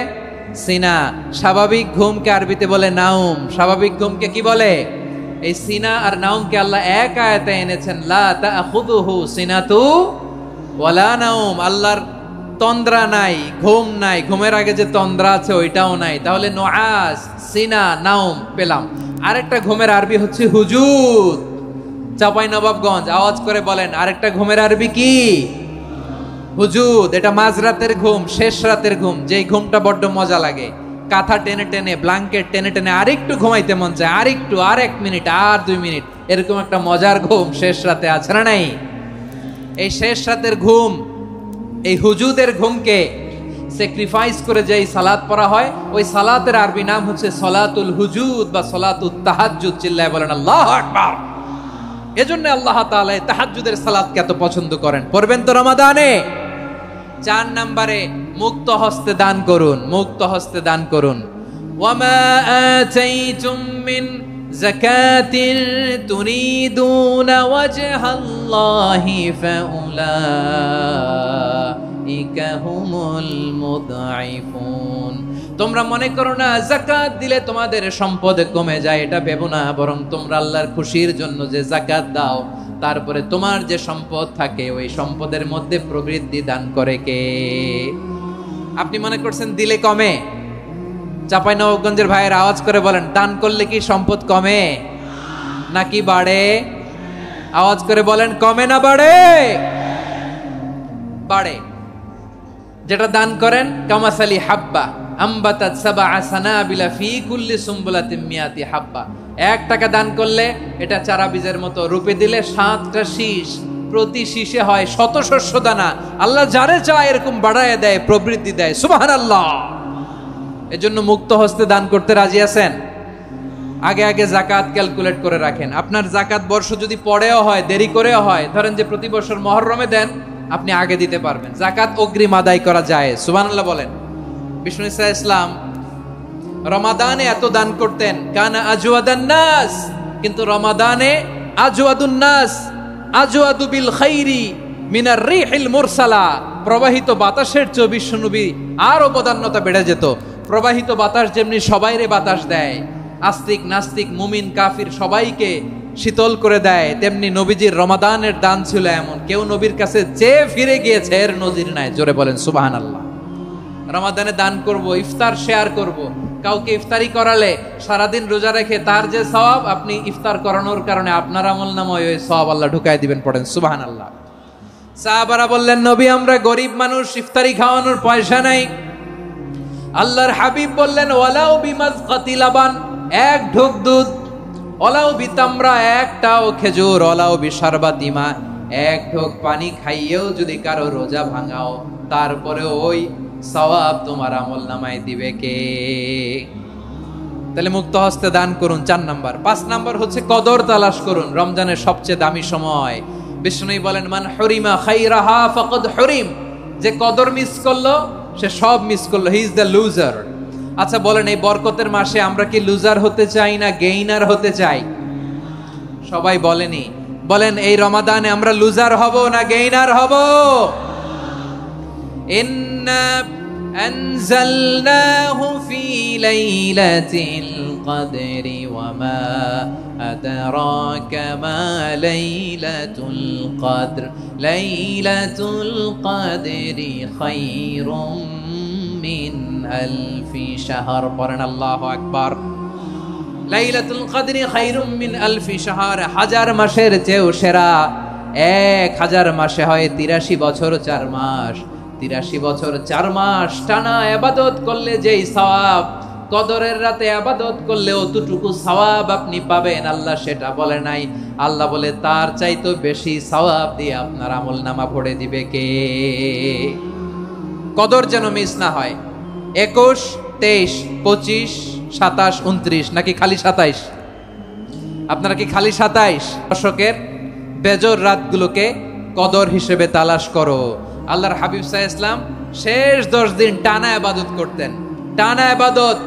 সিনা। স্বাভাবিক ঘুমকে আরবিতে বলে নাউম। স্বাভাবিক ঘুমকে কি বলে? এই সিনা আর নাউমকে আল্লাহ এক আয়াতে এনেছেন, লা তাখুযুহু সিনাতু ওয়ালা নাউম। আল্লাহর তন্দ্রা নাই, ঘুম নাই, ঘুমের আগে যে তন্দ্রা আছে ওইটাও নাই। তাহলে নুআস, সিনা, নাউম পেলাম। আরেকটা ঘুমের আরবি হচ্ছে হুজুদ। চাঁপাইনবাবগঞ্জ আওয়াজ করে বলেন, আরেকটা ঘুমের আরবি কি? হুজুদ। এটা মাঝরাতের ঘুম, শেষ রাতের ঘুম, যেই ঘুমটা বড্ড মজা লাগে। কাঁথা টেনে টেনে, ব্ল্যাঙ্কেট টেনে টেনে আরেকটু ঘুমাইতে মন চায়, আরেকটু, আর 1 মিনিট, আর 2 মিনিট, এরকম একটা মজার ঘুম শেষ রাতে আছে না নাই? এই শেষ রাতের ঘুম, এই হুজুদের ঘুমকে স্যাক্রিফাইস করে যেই সালাত পড়া হয়, ওই সালাতের আরবি নাম হচ্ছে সলাতুল হুজুদ বা সলাতুত তাহাজ্জুদ। চিল্লায় বলেন আল্লাহু আকবার। এজন্য আল্লাহ তাআলা তাহাজ্জুদের সালাতকে এত পছন্দ করেন। পড়বেন তো রমাদানে? 4 নম্বরে মুক্ত হস্তে দান করুন, মুক্ত হস্তে দান করুন। ওয়ামা আতাইতুম মিন যাকাতিন তুরিদুনা ওয়াজহাল্লাহি ফাউলাইকা হুমুল মুদঈফুন। তোমরা মনে করো না যাকাত দিলে তোমাদের সম্পদ কমে যায়, এটা ভেবো না, বরং তোমরা আল্লাহর খুশির জন্য যে যাকাত দাও, তারপরে তোমার যে সম্পদ থাকে ওই সম্পদের মধ্যে প্রবৃদ্ধি দান করে কে? আপনি মনে করছেন দিলে কমে? চাঁপাইনবাবগঞ্জের ভাইয়ের আওয়াজ করে বলেন, দান করলে কি সম্পদ কমে নাকি বাড়ে? আওয়াজ করে বলেন, কমে না বাড়ে? বাড়ে। যেটা দান করেন, কামাসালি হাব্বা আম্বাতাত সাবআ সানাবিলা ফি কুল্লি সুম্বুলাতিন মিয়াতি হাব্বা। 1 টাকা দান করলে এটা চারা বীজের মতো, রূপে দিলে 7টা শীষ, প্রতি শীষে হয় 100 শস্য দানা। আল্লাহ যারে চায় এরকম বাড়ায় দেয়, প্রবৃদ্ধি দেয়। সুবহানাল্লাহ। এজন্য মুক্ত হস্তে দান করতে রাজি আছেন? আগে আগে যাকাত ক্যালকুলেট করে রাখেন। আপনার যাকাত বর্ষ যদি পরেও হয়, দেরি করেও হয়, ধরেন যে প্রতি বছর মুহররমে দেন, আপনি আগে দিতে পারবেন। যাকাত অগ্রিম আদায় করা যায়। সুবহানাল্লাহ বলেন। বিষ্ণু ইসা ইসলাম রমাদানে এত দান করতেন, কানা আজওয়াদান নাস, কিন্তু রমাদানে আজওয়াদুন নাস আজওয়াদু বিল খাইরি মিনার রিহিল মুরসালা। প্রবাহিত বাতাসের চেয়ে বিশ্বনবী আরো বদান্যতা বেড়ে যেত। প্রবাহিত বাতাস যেমনি সবাইরে বাতাস দেয়, আস্তিক নাস্তিক মুমিন কাফির সবাইকে শীতল করে দেয়, তেমনি নবীজির রমাদানের দান ছিল এমন, কেউ নবীর কাছে চেয়ে ফিরে গিয়েছে এর নজির নাই। জোরে বলেন সুবহানাল্লাহ। রমাদানে দান করব, ইফতার শেয়ার করব। কাউকে ইফতারি করালে সারাদিন রোজা রেখে তার যে সওয়াব, আপনি ইফতার করানোর কারণে আপনার আমলনামায় ওই সওয়াব আল্লাহ ঢুকায় দিবেন। পড়েন সুবহানাল্লাহ। সাহাবারা বললেন, নবী আমরা গরিব মানুষ, ইফতারি খাওয়ানোর পয়সা নাই। আল্লাহর হাবিব বললেন, ওয়ালাউ বিমাজকাতি লাবান, এক ঢোক দুধ, ওয়ালাউ বিতামরা, একটাও খেজুর, ওয়ালাউ বিশারবাতি মা, এক ঢোক পানি খাইয়েও যদি কারো রোজা ভাঙাও, তারপরে ওই সওয়াব তোমার আমলনামায় দিবে কে? তাহলে মুক্ত হস্তে দান করুন, 4 নাম্বার। 5 নাম্বার হচ্ছে কদর তালাশ করুন, রমজানের সবচেয়ে দামি সময়। বিষ্ণু বলেন, মান হরিমা খাইরাহা ফাকাদ হরিম, যে কদর মিস করলো সে সব মিস করলো, হি ইজ দ্য লুজার। আচ্ছা বলেন, এই বরকতের মাসে আমরা কি লুজার হতে চাই না গেইনার হতে চাই? সবাই বলেনি, বলেন এই রমাদানে আমরা লুজার হব না গেইনার হব? ইন্না আনজালনাহু ফি লাইলাতিল কদরি ওয়া মা আদরাকা মা লাইলাতুল কদর, লাইলাতুল কদরি খায়রুম মিন আলফি শাহর। পড়েন আল্লাহু আকবার। লাইলাতুল কদরি খায়রুম মিন আলফি শাহর, 1000 মাসের চেয়েও সেরা। 1000 মাসে হয় 83 বছর 4 মাস। 83 বছর 4 মাস টানা ইবাদত করলে যেই সওয়াব, কদরের রাতে ইবাদত করলে অতটুকু সওয়াব আপনি পাবেন, আল্লাহ সেটা বলে নাই। আল্লাহ বলে তার চাইতে বেশি সওয়াব দিয়ে আপনার আমলনামা ভরে দিবে কে? কদর যেন মিস না হয়। 21, 23, 25, 27, 29 নাকি খালি 27? আপনারা কি খালি 27? দশকের বেজর রাতগুলোকে কদর হিসেবে তালাশ করো। আল্লাহর হাবিব সাল্লাল্লাহু আলাইহি ওয়াসাল্লাম শেষ 10 দিন টানা ইবাদত করতেন, টানা ইবাদত।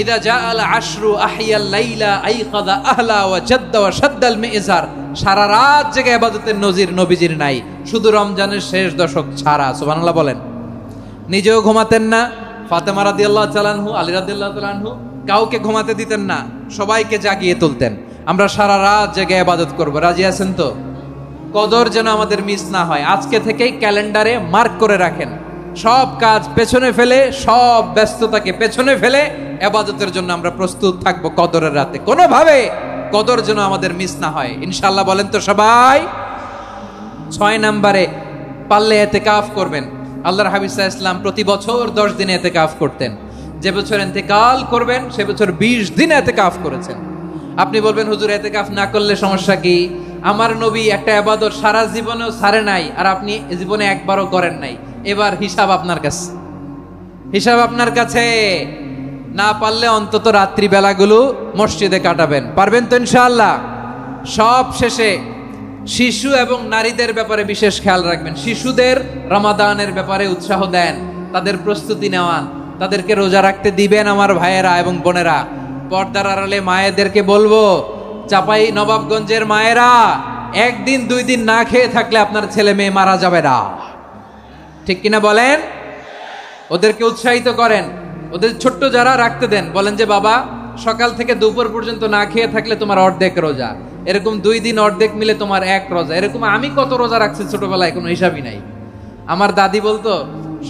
ইদা জাআল আশরু আহিয়াল লাইলা আইকাদা আহলা ওয়া জাদ্দা ওয়া শাদ্দাল মিজার। সারা রাত জেগে ইবাদতের নজির নবীজির নাই, শুধু রমজানের শেষ দশক ছাড়া। সুবহানাল্লাহ বলেন। নিজেও ঘুমাতেন না, ফাতেমা রাদিয়াল্লাহু তাআলা আনহু, আলী রাদিয়াল্লাহু তাআলা আনহু কাউকে ঘুমাতে দিতেন না, সবাইকে জাগিয়ে তুলতেন। আমরা সারা রাত জেগে ইবাদত করব, রাজি আছেন তো? কদর যেন আমাদের মিস না হয়। আজকে থেকেই ক্যালেন্ডারে মার্ক করে রাখেন, সব কাজ পেছনে ফেলে, সব ব্যস্ততাকে পেছনে ফেলে ইবাদতের জন্য আমরা প্রস্তুত থাকব কদরের রাতে। কোনোভাবে কদর যেন আমাদের মিস না হয়, ইনশাআল্লাহ। বলেন তো সবাই। 6 নম্বরে পারলে ইতিকাফ করবেন। আল্লাহর হাবিব সাল্লাল্লাহু আলাইহি ওয়াসাল্লাম প্রতি বছর 10 দিন ইতিকাফ করতেন। যে বছর ইন্তেকাল করবেন সে বছর 20 দিন ইতিকাফ করেছেন। আপনি বলবেন, হুজুর ইতিকাফ না করলে সমস্যা কি? আমার নবী একটা ইবাদত সারা জীবনেও ছাড়ে নাই, আর আপনি জীবনে একবারও করেন নাই। এবার হিসাব আপনার কাছে, হিসাব আপনার কাছে। না পারলে অন্তত রাত্রি বেলাগুলো মসজিদে কাটাবেন। পারবেন তো ইনশাআল্লাহ? সব শেষে শিশু এবং নারীদের ব্যাপারে বিশেষ খেয়াল রাখবেন। শিশুদের রমাদানের ব্যাপারে উৎসাহ দেন, তাদের প্রস্তুতি নেওয়ান, তাদেরকে রোজা রাখতে দিবেন। আমার ভাইয়েরা এবং বোনেরা, পর্দার আড়ালে মায়েদেরকে বলবো, চাপাই নবাবগঞ্জের মায়েরা, 1 দিন 2 দিন না খেয়ে থাকলে আপনার ছেলে মেয়ে মারা যাবে না, ঠিক কিনা বলেন? ওদেরকে উৎসাহিত করেন, ওদের ছোট্ট যারা রাখতে দেন, বলেন যে বাবা সকাল থেকে দুপুর পর্যন্ত না খেয়ে থাকলে তোমার অর্ধেক রোজা, এরকম 2 দিন অর্ধেক মিলে তোমার 1 রোজা। এরকম আমি কত রোজা রাখছি ছোটবেলায়, কোনো হিসাবই নাই। আমার দাদি বলতো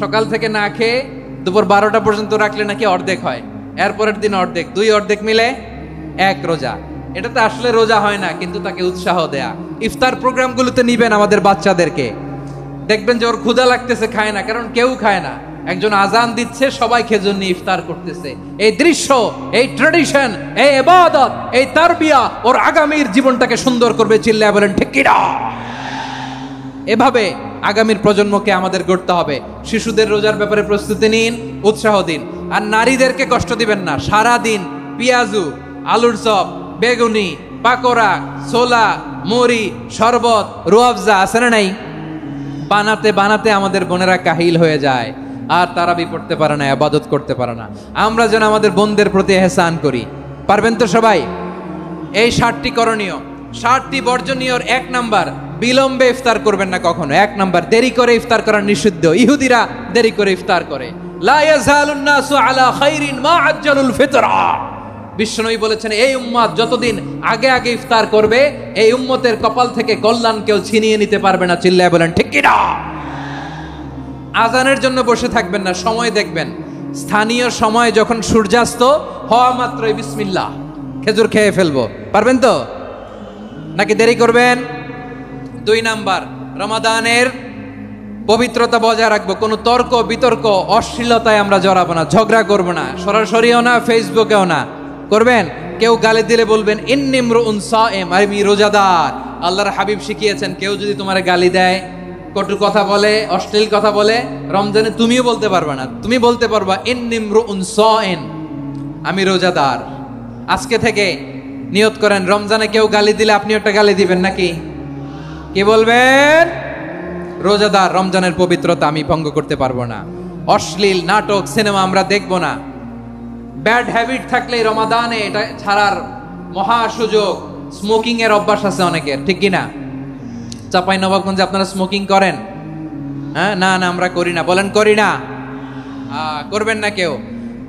সকাল থেকে না খেয়ে দুপুর 12টা পর্যন্ত রাখলে নাকি অর্ধেক হয়, এরপরের দিন অর্ধেক, 2 অর্ধেক মিলে 1 রোজা। এটা তো আসলে রোজা হয় না, কিন্তু তাকে উৎসাহ দেয়া। ইফতার প্রোগ্রামগুলোতে নিবেন আমাদের বাচ্চাদেরকে, দেখবেন যে ওর ক্ষুধা লাগতেছে, খায় না, কারণ কেউ খায় না। একজন আজান দিচ্ছে, সবাই খেজুর নিয়ে ইফতার করতেছে। এই দৃশ্য, এই ট্র্যাডিশন, এই ইবাদত, এই তারবিয়া ওর আগামীর জীবনটাকে সুন্দর করবে। চিল্লায় বলেন ঠিক কি না? এভাবে আগামীর প্রজন্মকে আমাদের গড়তে হবে। শিশুদের রোজার ব্যাপারে প্রস্তুতি নিন, উৎসাহ দিন। আর নারীদেরকে কষ্ট দিবেন না। সারা দিন পেঁয়াজু, আলুর চপ, বেগুনি, পাকোড়া, ছোলা, মুড়ি, শরবত, রুয়াবজা আছে না নাই, বানাতে বানাতে আমাদের বোনেরা কাহিল হয়ে যায়, আর তারাবি পড়তে পারে না, ইবাদত করতে পারে না। আমরা যেন আমাদের বোনদের প্রতি ইহসান করি। পারবেন তো সবাই? এই 7টি করণীয়, 7টি বর্জনীয়। 1 নাম্বার, বিলম্বে ইফতার করবেন না কখনো। 1 নাম্বার, দেরি করে ইফতার করা নিষিদ্ধ। ইহুদিরা দেরি করে ইফতার করে। লা ইয়াজালুন নাসু আলা খাইরিন মা আজ্জালুল ফিতরা। বিশ্বনবী বলেছেন, এই উম্মত যতদিন আগে আগে ইফতার করবে, এই উম্মতের কপাল থেকে কল্যাণ কেউ ছিনিয়ে নিতে পারবে না। চিল্লায় বলেন ঠিক কি না? আজানের জন্য বসে থাকবেন না, সময় দেখবেন। স্থানীয় সময় যখন সূর্যাস্ত হওয়া মাত্রই বিসমিল্লাহ, খেজুর খেয়ে ফেলবো। পারবেন তো নাকি দেরি করবেন? 2 নাম্বার, রমাদানের পবিত্রতা বজায় রাখবো, কোনো তর্ক বিতর্ক অশ্লীলতায় আমরা জড়াবো না, ঝগড়া করবো না, সরাসরিও না, ফেসবুকেও না। করবেন কেউ গালি দিলে বলবেন ইন্নিমরুউন সায়েম, আমি রোজাদার। আল্লাহর হাবিব শিখিয়েছেন কেউ যদি তোমার গালি দেয়, কটু কথা বলে, অশ্লীল কথা বলে, রমজানে তুমিও বলতে পারবে না, তুমি বলতে পারবা ইন্নিমরুউন সায়েম, আমি রোজাদার। আজকে থেকে নিয়ত করেন রমজানে কেউ গালি দিলে আপনি একটা গালি দিবেন নাকি? কি বলবেন? রোজাদার, রমজানের পবিত্রতা আমি ভঙ্গ করতে পারবো না। অশ্লীল নাটক সিনেমা আমরা দেখবো না। ব্যাড হ্যাবিট থাকলে রমাদানে এটা ছাড়ার মহা সুযোগ। স্মোকিং এর অভ্যাস আছে অনেকের, ঠিক কিনা? চাঁপাইনবাবগঞ্জে আপনারা স্মোকিং করেন? হ্যাঁ, না না আমরা করি না। বলেন করি না? করবেন না কেউ?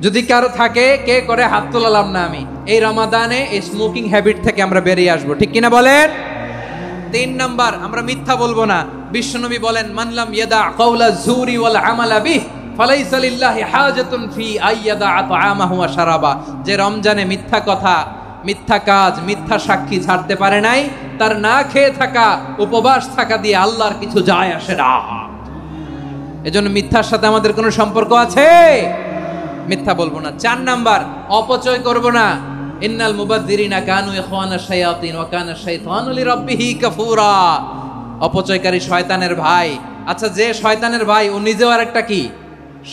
যদি কারো থাকে, কে করে হাত তোলালাম না আমি। এই রমাদানে এই স্মোকিং হ্যাবিট থেকে আমরা বেরিয়ে আসবো, ঠিক কিনা বলেন? 3 নাম্বার, আমরা মিথ্যা বলবো না। বিশ্বনবী বলেন মানলাম ইয়াদা কাওলা যুরি ওয়াল আমালা বিহি ফালাইসা লিল্লাহি হাজাতুন ফি আইয়াদা তাআমাহু ওয়া শারাবা। যে রমজানে মিথ্যা কথা, মিথ্যা কাজ, মিথ্যা সাক্ষী ছাড়তে পারে নাই, তার না খেয়ে থাকা, উপবাস থাকা দিয়ে আল্লাহর কিছু যায় আসে না। এজন্য মিথ্যার সাথে আমাদের কোনো সম্পর্ক আছে? মিথ্যা বলবো না। 4 নাম্বার, অপচয় করব না। ইন্নাল মুবাযযিরিনা কানু ইখওয়ানাশ শায়াতিন ওয়া কানা শাইতানু লিরাব্বিহি কাফুরা। অপচয়কারী শয়তানের ভাই। আচ্ছা, যে শয়তানের ভাই ও নিজেও আরেকটা কি?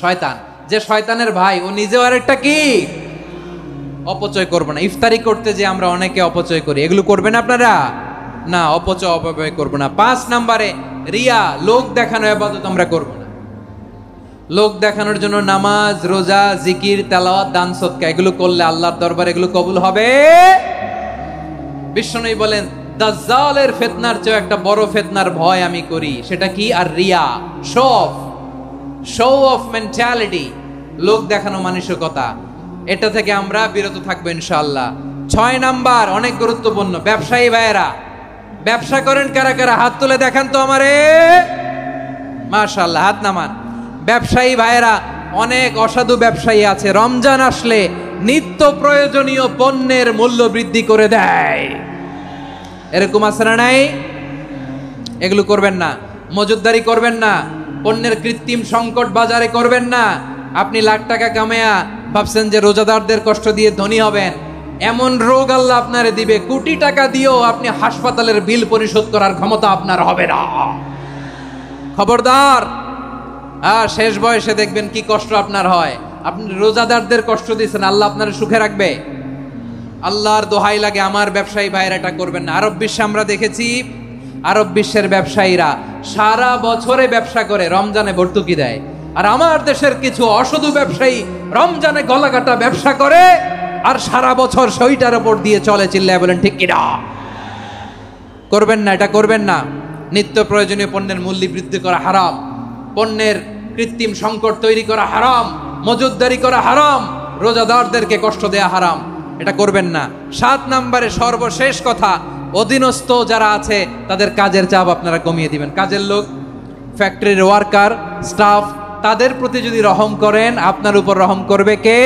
শয়তান। যে শয়তানের ভাই ও নিজেও আরেকটা কি? অপচয় করব না। ইফতারি করতে যে আমরা অনেকে অপচয় করি, এগুলো করবেন আপনারা? না, অপচয় অপব্যয় করব না। 5 নম্বরে রিয়া, লোক দেখানো ইবাদত আমরা করব না। লোক দেখানোর জন্য নামাজ, রোজা, জিকির, তেলাওয়াত, দান সদকা এগুলো করলে আল্লাহর দরবারে এগুলো কবুল হবে। বিশ্বনবী বলেন দাজ্জালের ফিতনার চেয়ে একটা বড় ফিতনার ভয় আমি করি, সেটা কি? আর রিয়া, শো অফ মেন্টালিটি, লোক দেখানো মানসিকতা। এটা থেকে আমরা বিরত থাকবো ইনশাআল্লাহ। 6 নাম্বার, অনেক গুরুত্বপূর্ণ। ব্যবসায়ী ভাইয়েরা, ব্যবসা করেন কারা কারা? হাত তুলে দেখান তো আমারে। মাশাআল্লাহ, হাত নামান। ব্যবসায়ী ভাইয়েরা, অনেক অসাধু ব্যবসায়ী আছে, রমজান আসলে নিত্য প্রয়োজনীয় পণ্যের মূল্য বৃদ্ধি করে দেয়। এরকম আছে না নাই? এগুলো করবেন না। মজুদদারি করবেন না। পণ্যের কৃত্রিম সংকট বাজারে করবেন না। আপনি লাখ টাকা কামায়া ভাবছেন যে রোজাদারদের কষ্ট দিয়ে ধনী হবেন, এমন রোগ আল্লাহ আপনারে দিবে, কোটি টাকা দিয়েও আপনি হাসপাতালের বিল পরিশোধ করার ক্ষমতা আপনার হবে না। খবরদার। শেষ বয়সে দেখবেন কি কষ্ট আপনার হয়। আপনি রোজাদারদের কষ্ট দিচ্ছেন, আল্লাহ আপনার সুখে রাখবে? আল্লাহর দোহাই লাগে, আমার ব্যবসায়ী ভাইয়েরা এটা করবেন না। আরব বিশ্বে আমরা দেখেছি, আরব বিশ্বের ব্যবসায়ীরা সারা বছরে ব্যবসা করে, রমজানে ভর্তুকি দেয়। আর আমার দেশের কিছু অসাধু ব্যবসায়ী রমজানে গলাকাটা ব্যবসা করে আর সারা বছর সইটার উপর দিয়ে চলে। চিল্লায় বলেন ঠিক কিনা? করবেন না, এটা করবেন না। নিত্য প্রয়োজনীয় পণ্যের মূল্য বৃদ্ধি করা হারাম, পণ্যের কৃত্রিম সংকট তৈরি করা হারাম, মজুদদারি করা হারাম, রোজাদারদেরকে কষ্ট দেয়া হারাম, এটা করবেন না। 7 নম্বরে সর্বশেষ কথা, অধীনস্থ যারা আছে তাদের কাজের চাপ আপনারা কমিয়ে দিবেন। কাজের লোক, ফ্যাক্টরির ওয়ার্কার, স্টাফ, তাদের প্রতি যদি রহম করেন, আপনার উপর রহম করবে কে?